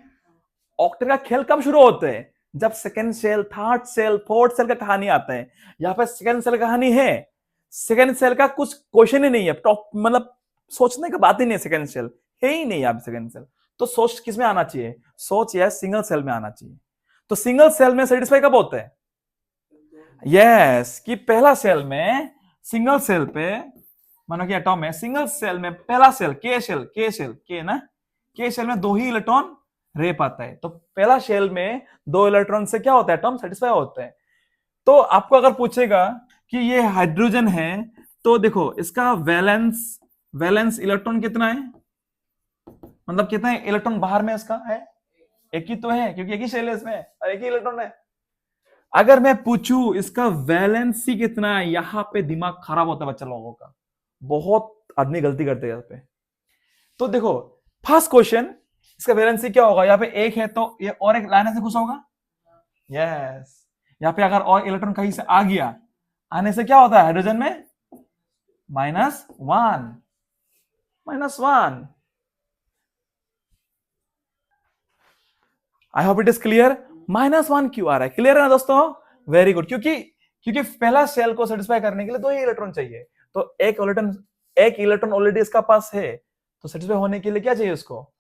ऑक्टेट का खेल कब शुरू होता है? जब second shell, third shell, fourth shell का कहानी आता है। यहाँ पे सेकंड सेल कहानी है, सेकंड सेल का कुछ क्वेश्चन ही नहीं है, टॉप मतलब सोचने का बात ही नहीं है, सेकंड सेल है ही नहीं। आप सेकंड सेल तो सोच किस में आना चाहिए? सोच यह सिंगल सेल में आना चाहिए। तो सिंगल सेल में सेटिस्फाई कब होता है? यस, कि पहला सेल में, सिंगल सेल पे मानो कि एटॉम है, सिंगल सेल में पहला सेल के ना, के सेल में 2 ही इलेक्ट्रॉन रह पाता है। तो पहला शेल में 2 इलेक्ट्रॉन से क्या होता है? एटॉम सेटिस्फाई होता है। तो आपको अगर पूछेगा कि ये हाइड्रोजन है, तो देखो इसका वैलेंस इलेक्ट्रॉन कितना है, मतलब कितना इलेक्ट्रॉन बाहर में इसका है? एक ही तो है, क्योंकि एक ही शेल है इसमें और एक ही इलेक्ट्रॉन है। अगर मैं पूछूं इसका वैलेंसी कितना है, यहां पे दिमाग खराब होता है बच्चा लोगों का, बहुत आदमी गलती करते हैं यहाँ पे। तो देखो फर्स्ट क्वेश्चन, इसका वैलेंसी क्या होगा? यहाँ पे एक है तो ये और एक लाने से घुसा होगा। यस, यहाँ पे अगर और इलेक्ट्रॉन कहीं से आ गया, आने से क्या होता है हाइड्रोजन में? -1। I hope it is clear. -1 क्यों आ रहा है? क्लियर है ना दोस्तों? Very good. क्योंकि पहला सेल को सेटिस्फाई करने के लिए 2 ही इलेक्ट्रॉन चाहिए। तो एक इलेक्ट्रॉन ऑलरेडी इसका पास है, तो सेटिस्फाई होने के लिए क्या चाहिए उसको?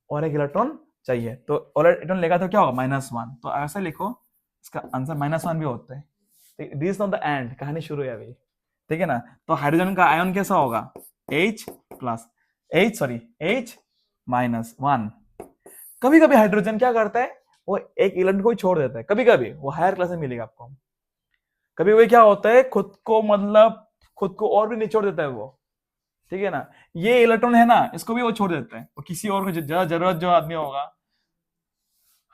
और एक इलेक्ट्रॉन चाहिए। तो और इलेक्ट्रॉन लेगा तो क्या होगा? -1। तो ऐसा लिखो, इसका आंसर -1 भी होता है। This is not the end, कहानी शुरू है अभी, ठीक है ना। तो हाइड्रोजन का आयन कैसा होगा? H-1। कभी कभी हाइड्रोजन क्या करता है, वो एक इलेक्ट्रॉन को ही छोड़ देता है, कभी कभी वो हायर क्लास में मिलेगा आपको। कभी कभी क्या होता है, खुद को और भी निचोड़ देता है वो, ठीक है ना। ये इलेक्ट्रॉन है ना, इसको भी वो छोड़ देता है, वो किसी और को ज्यादा जरूरत जो आदमी होगा,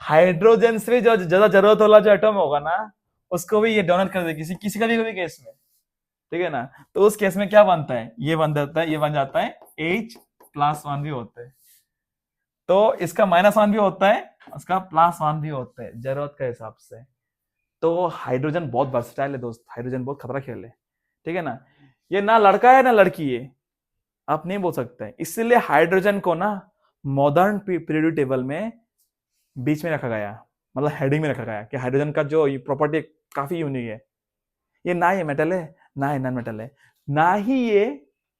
हाइड्रोजन से जो ज्यादा जरूरत वाला जो एटम होगा ना, उसको भी ये डोनेट कर दे किसी का भी केस में, ठीक है ना। तो उस केस में क्या बनता है? ये बन जाता है H+1 भी होता है। तो इसका -1 भी होता है, उसका +1 भी होता है, जरूरत के हिसाब से। तो हाइड्रोजन बहुत वर्सेटाइल है दोस्त, हाइड्रोजन बहुत खतरा खेल है, ठीक है ना। ये ना लड़का है ना लड़की है, आप नहीं बोल सकते। इसलिए हाइड्रोजन को ना मॉडर्न पीरियोडिक टेबल में बीच में रखा गया, मतलब हेडिंग में रखा गया कि हाइड्रोजन का जो प्रॉपर्टी काफी यूनिक है। ये ना ये मेटल है, ना ये नॉन मेटल है, ना ही ये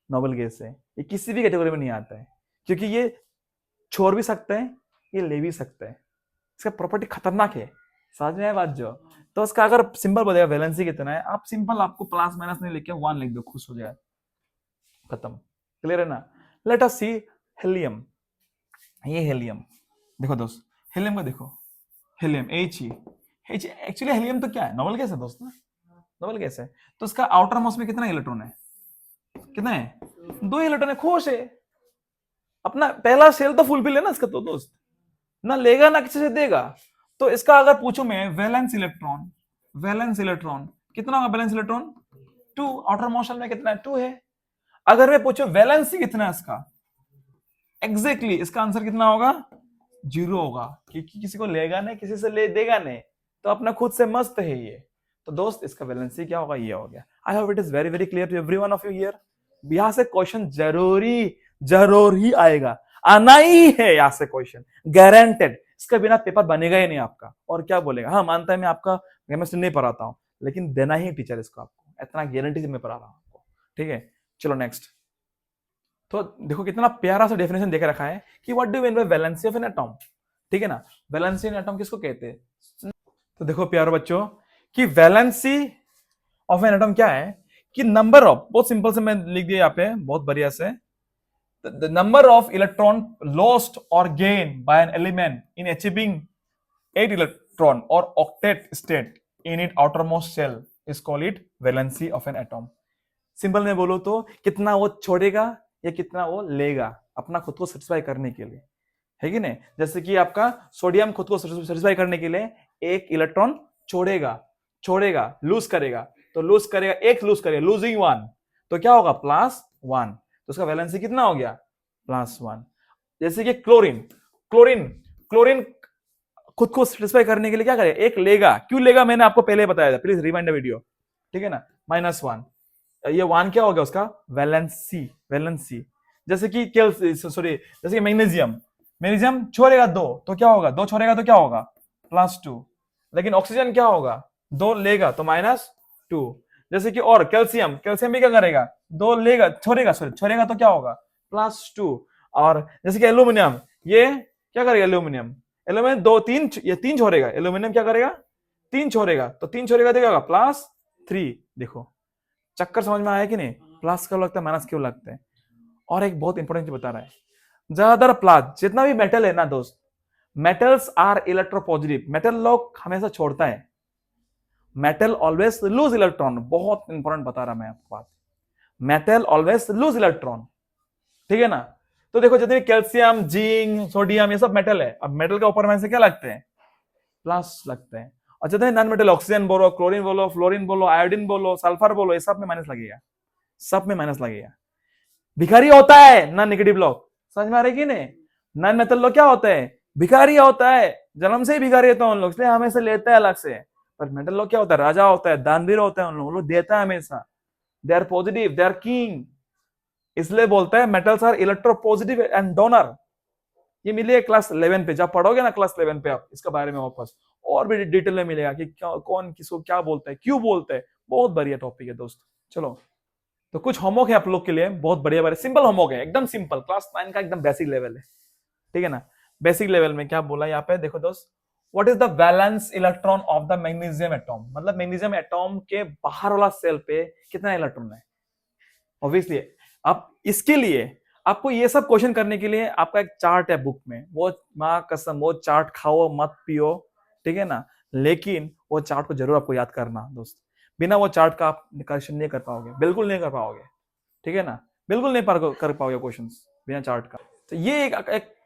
नोबल गैस है, ये किसी भी कैटेगरी में नहीं आता है, क्योंकि ये छोड़ भी सकता है, ये ले भी सकता है। इसका प्रॉपर्टी खतरनाक है, समझ में आया बात जो। तो इसका अगर सिंबल बोलेगा वैलेंसी कितना है, आप सिंपल आपको प्लस माइनस नहीं लिख के 1 लिख दो, खुश हो जाए, खत्म। क्लियर है ना। लेट अस सी हेलियम। ये हेलियम देखो दोस्त, हेलियम को देखो, हेलियम He एक्चुअली हेलियम तो क्या है? नोबल गैस है दोस्त ना, नोबल गैस है। तो इसका आउटर मोस्ट में कितना इलेक्ट्रॉन है? कितना है? 2 इलेक्ट्रॉन है, खुश है। अपना पहला सेल तो फुलफिल है ना इसका, तो दोस्त ना लेगा ना किसी से देगा। तो इसका अगर पूछूं मैं वैलेंस इलेक्ट्रॉन कितना होगा? वैलेंस इलेक्ट्रॉन 2, आउटर मोशन में कितना है? 2 है। अगर मैं पूछूं वैलेंसी कितना है इसका, एग्जैक्टली इसका आंसर कितना होगा? 0 होगा, क्योंकि किसी को लेगा नहीं, किसी से ले देगा नहीं, तो अपना खुद से मस्त है ये। तो दोस्त इसका वैलेंसी क्या होगा? ये हो गया। I hope it is very very clear to everyone of you here. यहां से क्वेश्चन जरूर ही आएगा, आना ही है यहां से क्वेश्चन, गारंटेड। इसका बिना पेपर बनेगा ही नहीं आपका। और क्या बोलेगा? हाँ मानता है मैं आपका केमिस्ट्री नहीं पढ़ाता हूं, लेकिन देना ही टीचर इसको, आपको इतना गारंटी से मैं पढ़ा रहा हूं आपको, ठीक है। चलो नेक्स्ट। तो देखो कितना प्यारा सा डेफिनेशन देके रखा है कि what do mean by valency of an atom, ठीक है ना। वैलेंसी इन एटॉम किसको कहते हैं? तो देखो प्यारे बच्चों कि वैलेंसी ऑफ एन एटॉम क्या है कि नंबर ऑफ, बहुत सिंपल से मैं लिख दिया यहाँ पे बहुत बढ़िया से, the number of electron lost or gained by an element in achieving 8 electron or octet state in its outermost shell is called it valency of an atom। Simple में बोलो तो कितना वो छोड़ेगा या कितना वो लेगा अपना खुद को सेटिस्फाई करने के लिए, है कि नहीं। जैसे कि आपका सोडियम खुद को सेटिस्फाई करने के लिए 1 इलेक्ट्रॉन छोड़ेगा, लूज करेगा, तो एक लूज करेगा, लूजिंग 1, तो क्या होगा? +1। तो उसका वैलेंसी कितना हो गया? +1। जैसे कि क्लोरीन खुद को सेटिस्फाई करने के लिए क्या करेगा? 1 लेगा। क्यों लेगा मैंने आपको पहले बताया था, प्लीज रिवाइंड द वीडियो, ठीक है ना। -1, ये 1 क्या हो गया उसका? वैलेंसी। जैसे कि मैग्नीशियम मैग्नीशियम छोड़ेगा 2 तो क्या होगा, 2 छोड़ेगा तो क्या होगा +2, लेकिन ऑक्सीजन क्या होगा 2 लेगा तो -2। जैसे कि और कैल्शियम, कैल्शियम भी क्या करेगा 2 लेगा, छोड़ेगा, सॉरी छोड़ेगा तो क्या होगा +2। और जैसे कि एल्यूमिनियम, ये क्या करेगा एल्यूमिनियम, एल्यूमिनियम 2 3 ये 3 छोड़ेगा, एल्यूमिनियम क्या करेगा 3 छोड़ेगा, तो 3 छोड़ेगा तो क्या होगा +3। देखो चक्कर समझ में आया कि नहीं, प्लस क्यों लगता है माइनस क्यों लगता है। और एक बहुत इंपॉर्टेंट चीज बता रहा है, ज्यादातर प्लस जितना भी मेटल है ना दोस्त, मेटल्स आर इलेक्ट्रोपॉजिटिव, मेटल लोग हमेशा छोड़ता है, मेटल ऑलवेज लूज इलेक्ट्रॉन, बहुत इंपॉर्टेंट बता रहा मैं आपको बात, मेटल ऑलवेज लूज इलेक्ट्रॉन, ठीक है ना। तो देखो जितने कैल्शियम, जिंक, सोडियम ये सब मेटल है, अब मेटल के ऊपर में से क्या लगते हैं प्लस लगते हैं, और जितने नॉन मेटल ऑक्सीजन बोलो, क्लोरीन बोलो, फ्लोरीन बोलो, आयोडीन बोलो, सल्फर बोलो, ये सब में माइनस लगेगा, सब में माइनस लगेगा। भिखारी होता है ना नेगेटिव लोग, समझ में आ रही कि नहीं, नॉन मेटल लोग क्या होते हैं भिखारी होता है, जन्म से ही भिखारी होता है उन लोग, इसलिए हमेशा लेते हैं अलग से। पर मेटल लोग क्या होता है राजा होता है, दानवीर होता है, उन लोग देता है हमेशा, they are positive, they are king, इसलिए बोलते हैं metals are electropositive and donor. ये मिलेगा क्लास 11 पे, जब पढ़ोगे ना क्लास 11 पे आप इसके बारे में वापस और भी डिटेल में मिलेगा कि कौन किसको क्या बोलता है, क्यों बोलते हैं, बहुत बढ़िया टॉपिक है दोस्त। चलो तो कुछ होमवर्क है आप लोग के लिए, बहुत बढ़िया बढ़िया सिंपल होमवर्क है, एकदम सिंपल, क्लास 9 का एकदम बेसिक लेवल है, ठीक है ना। बेसिक लेवल में क्या बोला यहाँ पे देखो दोस्त, what is the valence electron of the magnesium atom, मतलब मैग्नीशियम एटॉम के बाहर वाला सेल पे कितना इलेक्ट्रॉन है। ऑब्वियसली आप इसके लिए आपको ये सब क्वेश्चन करने के लिए आपका एक चार्ट है बुक में, वो मां कसम वो चार्ट खाओ मत पियो, ठीक है ना, लेकिन वो चार्ट को जरूर आपको याद करना दोस्त, बिना वो चार्ट का आप करेक्शन नहीं कर पाओगे, बिल्कुल नहीं कर पाओगे, ठीक है ना, बिल्कुल नहीं कर पाओगे क्वेश्चन बिना चार्ट का। तो ये एक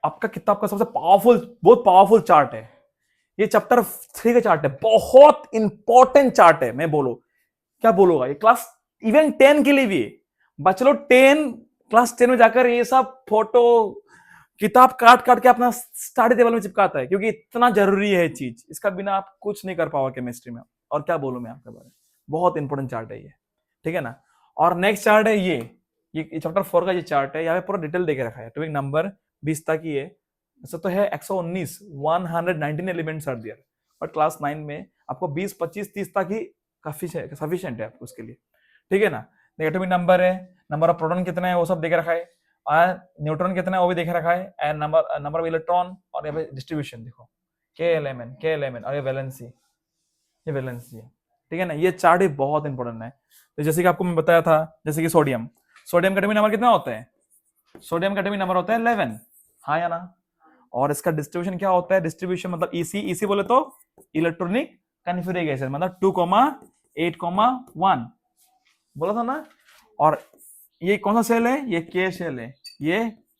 आपका किताब का सबसे पावरफुल, बहुत पावरफुल चार्ट है, ये चैप्टर 3 का चार्ट है, बहुत इंपॉर्टेंट चार्ट है। मैं बोलो क्या बोलूंगा, ये क्लास इवन 10 के लिए भी, बचलो 10 क्लास 10 में जाकर ये सब फोटो किताब काट काट के अपना स्टडी टेबल में चिपकाता है, क्योंकि इतना जरूरी है चीज, इसका बिना आप कुछ नहीं कर पाओगे केमिस्ट्री में। और क्या बोलूं मैं आपके बारे में, बहुत इंपॉर्टेंट चार्ट है ये, ठीक है ना। और नेक्स्ट चार्ट है ये चैप्टर 4 का ये चार्ट है, यहाँ पे पूरा डिटेल देके रखा है, टॉपिक नंबर 20 तक ही है, ऐसा तो है 119 119 elements are there, but class 9 में आपको 20 25 30 तक ही काफी सफिशिएंट है आपको उसके लिए, ठीक है ना। एटॉमिक नंबर है, नंबर ऑफ प्रोटॉन कितना है वो सब देख रखा है, और न्यूट्रॉन कितना है वो भी देख रखा है, एंड नंबर ऑफ इलेक्ट्रॉन, और यहाँ पे डिस्ट्रीब्यूशन देखो के एल एम एन और ये वैलेंसी है, ठीक है ना। ये चार्ट ही बहुत इंपॉर्टेंट है। तो जैसे कि आपको मैं बताया था, जैसे कि सोडियम का एटॉमिक नंबर कितना होता है, सोडियम का एटॉमिक नंबर होता है 11, हाँ या ना। और इसका डिस्ट्रीब्यूशन क्या होता है, डिस्ट्रीब्यूशन मतलब ईसी बोले तो इलेक्ट्रॉनिक कन्फिगरेशन, मतलब 2,8,1 बोला था ना। और ये कौन सा सेल है, ये के सेल है, ये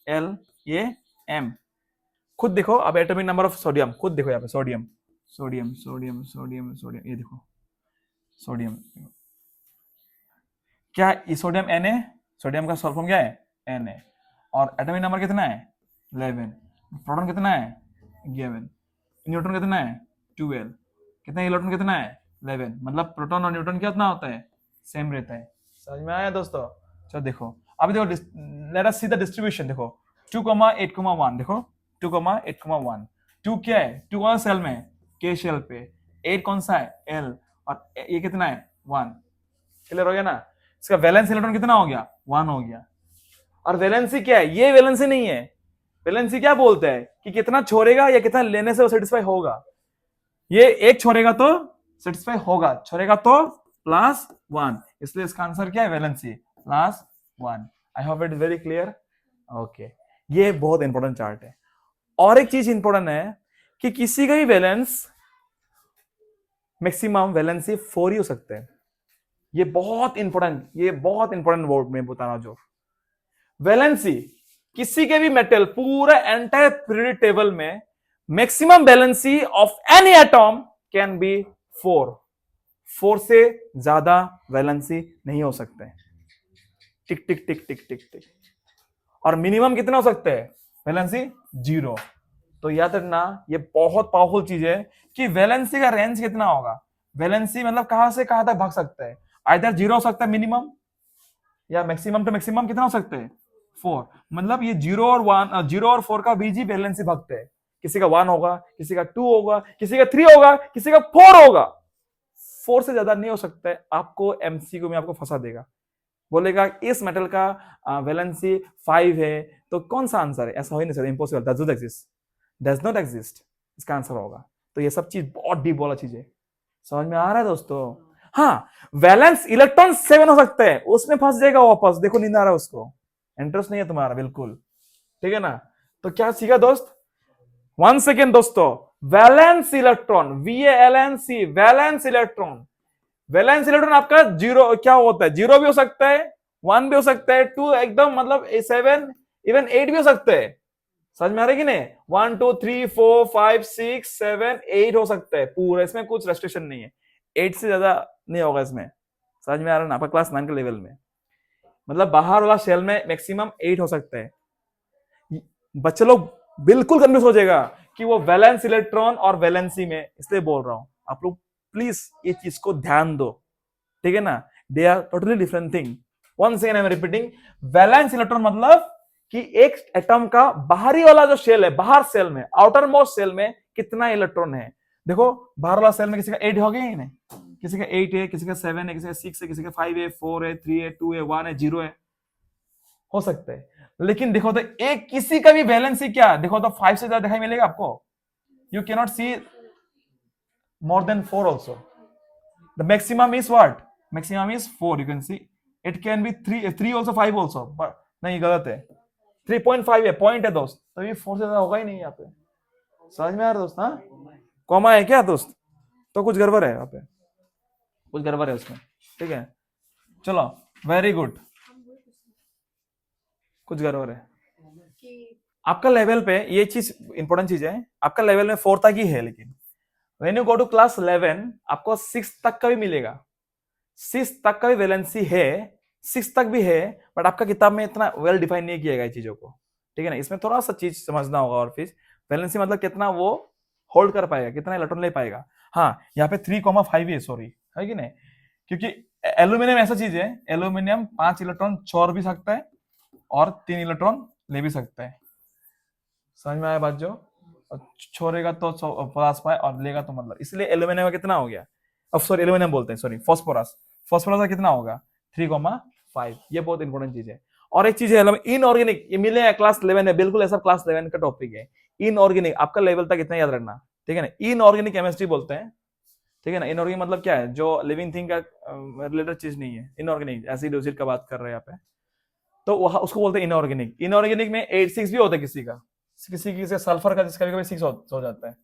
एल, ये एम। खुद देखो अब एटॉमिक नंबर ऑफ सोडियम, खुद देखो यहाँ पे सोडियम, ये देखो सोडियम, क्या ये सोडियम एन है, सोडियम का शॉर्ट फॉर्म क्या है एन है, और एटॉमिक नंबर कितना है 11, प्रोटॉन कितना है 11, न्यूट्रॉन कितना है 12, कितना इलेक्ट्रॉन कितना है 11, मतलब प्रोटॉन और न्यूट्रॉन कितना होता है सेम रहता है। समझ में आया दोस्तों। चलो देखो अभी देखो, let us see the distribution, देखो 2,8,1 देखो 2,8,1, 2 क्या है 2 कौन सेल में के शेल पे, 8 कौन सा है एल, और ये कितना है 1, क्लियर हो गया ना। इसका वैलेंस इलेक्ट्रॉन कितना हो गया 1 हो गया। और वैलेंसी क्या है, ये वैलेंसी नहीं है, वैलेंसी क्या बोलते हैं कि कितना छोड़ेगा या कितना लेने से वो सेटिस्फाई होगा, ये एक छोड़ेगा तो सेटिस्फाई होगा, छोड़ेगा तो +1, इसलिए इसका आंसर क्या है valency +1। I hope it is very clear, okay. ये बहुत इंपॉर्टेंट चार्ट है। और एक चीज इंपॉर्टेंट है कि किसी का भी वैलेंस मैक्सिमम वैलेंसी 4 ही हो सकते हैं, ये बहुत इंपॉर्टेंट वर्ड में बता रहा हूं। जो वैलेंसी किसी के भी मेटल पूरा एंटायर पीरियड टेबल में maximum valency of any atom can be 4 से ज्यादा वैलेंसी नहीं हो सकते, टिक टिक टिक टिक टिक टिक। और मिनिमम कितना हो सकते हैं वैलेंसी 0। तो याद रखना ये बहुत पावरफुल चीज है कि वैलेंसी का रेंज कितना होगा, वैलेंसी मतलब कहां से कहां तक भाग सकता है, आइदर 0 हो सकता है मिनिमम, या मैक्सिमम टू मैक्सिमम कितना हो सकते हैं 4, मतलब ये 0 और 4 का बीच ही वैलेंसी भागते हैं। किसी का 1 होगा, किसी का 2 होगा, किसी का 3 होगा, किसी का 4 होगा। 4 से ज्यादा नहीं हो सकता है। आपको एमसीक्यू में आपको फंसा देगा, बोलेगा इस मेटल का वैलेंसी 5 है, तो कौन सा आंसर है? ऐसा हो ही नहीं सकता, इम्पॉसिबल, डज नॉट एग्जिस्ट इसका आंसर होगा। तो ये सब चीज बहुत डीप वाला चीज है, समझ में आ रहा है दोस्तों? हाँ, वैलेंस इलेक्ट्रॉन 7 हो सकते हैं, उसमें फंस जाएगा वापस। देखो नींद आ रहा है उसको, इंटरेस्ट नहीं है तुम्हारा बिल्कुल, ठीक है ना? तो क्या सीखा दोस्त? 1 सेकेंड दोस्तों, valence electron, VALNC, valence electron. Valence electron आपका 0 क्या होता है? 0 भी हो सकता है, 1 भी हो सकता है, 2 एकदम मतलब 7, इवन 8 भी हो सकते हैं। समझ में आ रहा है कि नहीं? 1 2 3 4 5 6 7 8 हो सकता है पूरा, इसमें कुछ रेस्ट्रिक्शन नहीं है। 8 से ज्यादा नहीं होगा इसमें। समझ में आ रहा है ना? आपका क्लास 9 के लेवल में, मतलब बाहर वाला शेल में मैक्सिमम 8 हो सकता है। बच्चे लोग बिल्कुल कंफ्यूज हो जाएगा कि वो वैलेंस इलेक्ट्रॉन और वैलेंसी में, इसलिए बोल रहा हूं आप लोग प्लीज ये चीज को ध्यान दो, ठीक है ना? They are totally different thing. Once again I am repeating, valence electron मतलब कि एक एटम का बाहरी वाला जो शेल है, बाहर सेल में, आउटर मोस्ट सेल में कितना इलेक्ट्रॉन है। देखो बाहर वाला सेल में किसी का 8 हो गया ही नहीं, किसी का 8 है, किसी का 7 है, किसी का 6 है, किसी का 5 है, 4 है, 3 है, 2 है, 1 है, 0 है, हो सकता है। लेकिन देखो तो एक किसी का भी वैलेंसी क्या, देखो तो 5 से ज्यादा दिखाई मिलेगा आपको? You can not see more than 4 also. The maximum is what? Maximum is 4, you can see. It can be 3 also, 5 also, but नहीं, गलत है, 3.5 है, पॉइंट है दोस्त, तो ये 4 से ज्यादा होगा ही नहीं यहाँ पे। समझ में आ रहा दोस्त? हाँ, कॉमा है क्या दोस्त? तो कुछ गड़बड़ है यहाँ पे, कुछ गड़बड़ है उसमें, ठीक है? चलो, वेरी गुड, कुछ गड़बड़ है आपका लेवल पे। ये चीज इंपॉर्टेंट चीज है, आपका लेवल में 4 तक ही है, लेकिन when you go to class 11 आपको 6 तक का भी मिलेगा। 6 तक का भी वैलेंसी है, 6 तक भी है, बट आपका किताब में इतना वेल डिफाइन नहीं किया गया चीजों को, ठीक है ना? इसमें थोड़ा सा चीज समझना होगा। और फिर वैलेंसी मतलब कितना वो होल्ड कर पाएगा, कितना इलेक्ट्रॉन ले पाएगा। हाँ, यहाँ पे 3,5 है, सॉरी, है कि नहीं? क्योंकि एल्यूमिनियम ऐसा चीज है, एल्यूमिनियम 5 इलेक्ट्रॉन छोड़ भी सकता है और 3 इलेक्ट्रॉन ले भी सकता है। समझ में आया बात? जो छोड़ेगा तो प्लस पाए और लेगा तो मतलब, इसलिए एल्यूमिनियम का कितना हो गया? अब सॉरी, एल्यूमिनियम बोलते हैं, सॉरी, फास्फोरस। फास्फोरस का कितना होगा? 3,5। ये बहुत इंपॉर्टेंट चीज है। और एक चीज है इनऑर्गेनिक, ये मिले क्लास 11 है, बिल्कुल ऐसा क्लास 11 का टॉपिक है। इनऑर्गेनिक आपका लेवल तक इतना याद रखना, ठीक है ना? इनऑर्गेनिक केमिस्ट्री बोलते हैं, ठीक है ना? इनऑर्गेनिक मतलब क्या है? जो लिविंग थिंग का रिलेटेड चीज नहीं है। इनऑर्गेनिक एसिड एसिड का बात कर रहे हैं यहाँ पे, तो वह उसको बोलते हैं इनऑर्गेनिक। इनऑर्गेनिक में 8 6 भी होता है किसी का, किसी सल्फर का जिसका कभी 6 हो जाता है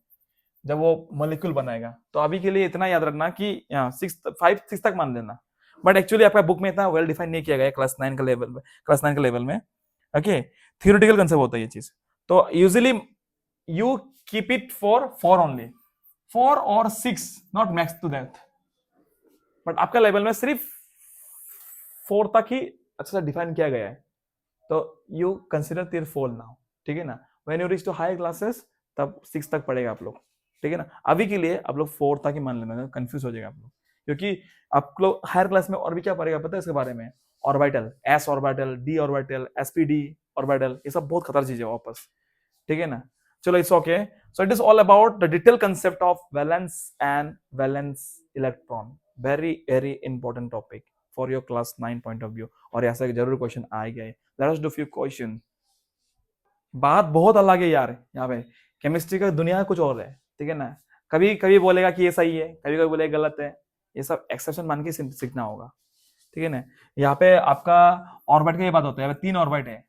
जब वो मॉलिक्यूल बनाएगा। तो अभी के लिए इतना याद रखना कि यहाँ 5 6 तक मान लेना, बट एक्चुअली आपका बुक में इतना वेल डिफाइन नहीं किया गया क्लास 9 के लेवल में। ओके, थियोरेटिकल कंसेप्ट होता है ये चीज। तो usually you keep it for 4 only, 4 और 6, not max to that. But आपका लेवल में सिर्फ 4 तक ही अच्छा डिफाइन किया गया है, तो यू कंसिडर टियर 4 नाउ, ठीक है ना? When you reach to higher classes तब 6 तक पढ़ेगा आप लोग, ठीक है ना? अभी के लिए आप लोग 4 तक ही मान लेना, कंफ्यूज हो जाएगा आप लोग, क्योंकि आप लोग हायर क्लास में और भी क्या पढ़ेगा पता है इसके बारे में? Orbital, S orbital, D orbital, SPD orbital, ये सब बहुत खतरनाक चीज है वापस, ठीक है ना? चलो, it's okay. So it is all about the detail concept of valence and valence electron. Very very important topic for your class 9 point of view, और ऐसा जरूर क्वेश्चन आएगा। Late us do few question. बात बहुत अलग है यार, यहाँ पे केमिस्ट्री का दुनिया कुछ और है, ठीक है ना? कभी कभी बोलेगा कि ये सही है, कभी कभी बोलेगा गलत है, ये सब एक्सेप्शन मान के सीखना होगा, ठीक है ना? यहाँ पे आपका ऑर्बिट का ये बात होता है, 3 ऑर्बिट है,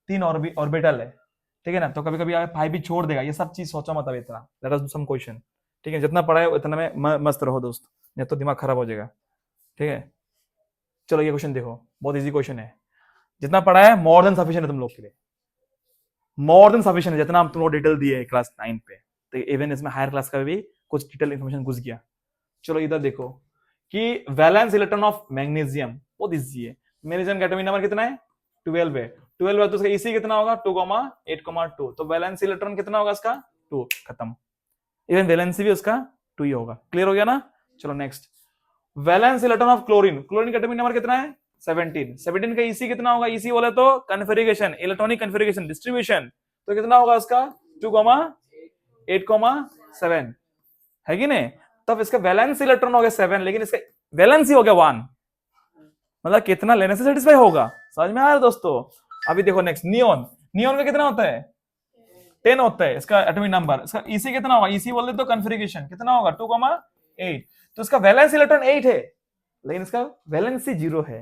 3 ऑर्बिटल है, ठीक है ना? तो कभी कभी 5 भी छोड़ देगा, ये सब चीज सोचा मतलब इतना। Let us do some question, ठीक है? जितना पढ़ा है उतना में मस्त रहो दोस्त, नहीं तो दिमाग खराब हो जाएगा, ठीक है? चलो ये क्वेश्चन देखो, बहुत इजी क्वेश्चन है। जितना पढ़ा है मोर देन सफिशिएंट है तुम लोग के लिए, मोर देन सफिशिएंट है जितना हम तुम लोग डिटेल दिए है क्लास 9 पे। तो इवन इसमें हायर क्लास का भी कुछ डिटेल इंफॉर्मेशन घुस गया। चलो इधर देखो कि वैलेंस इलेक्ट्रॉन ऑफ मैग्नीशियम बहुत इजी है। मैग्नीशियम का एटॉमिक नंबर कितना है? 12 है। 12 है तो उसका इसी कितना होगा? 2,8,2। तो वैलेंस इलेक्ट्रॉन कितना होगा इसका? 2, खत्म। इवन वैलेंसी भी उसका 2 ही होगा। क्लियर हो गया ना? चलो next, valence electron of chlorine. Chlorine का एटॉमिक नंबर कितना है? 17 17 का EC कितना होगा? EC बोले तो कन्फिगरेशन, इलेक्ट्रॉनिक कन्फिगरेशन, डिस्ट्रीब्यूशन, तो कितना होगा उसका? 2,8,7 है कि नहीं? तब इसका वैलेंस इलेक्ट्रॉन हो गया 7, लेकिन इसका वैलेंस ही हो गया 1, मतलब कितना लेने से सेटिस्फाई होगा। समझ में आ रहा है दोस्तों? अभी देखो नेक्स्ट नियोन, नियोन का कितना होता है? 10 होता है इसका एटॉमिक नंबर। इसका EC कितना होगा? EC बोल दे तो कन्फिगरेशन कितना होगा? 2,8, तो इसका वैलेंस इलेक्ट्रॉन 8 है, लेकिन इसका वैलेंसी 0 है।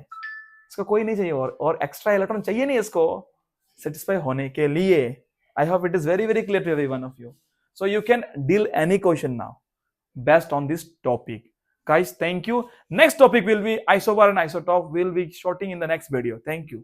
इसका कोई नहीं चाहिए और एक्स्ट्रा इलेक्ट्रॉन चाहिए नहीं इसको सेटिस्फाई होने के लिए। I hope it is very very clear to every one of you, so you can deal any question now based on this topic. Guys, thank you. Next topic will be isobar and isotope. We'll be shorting in the next video. Thank you.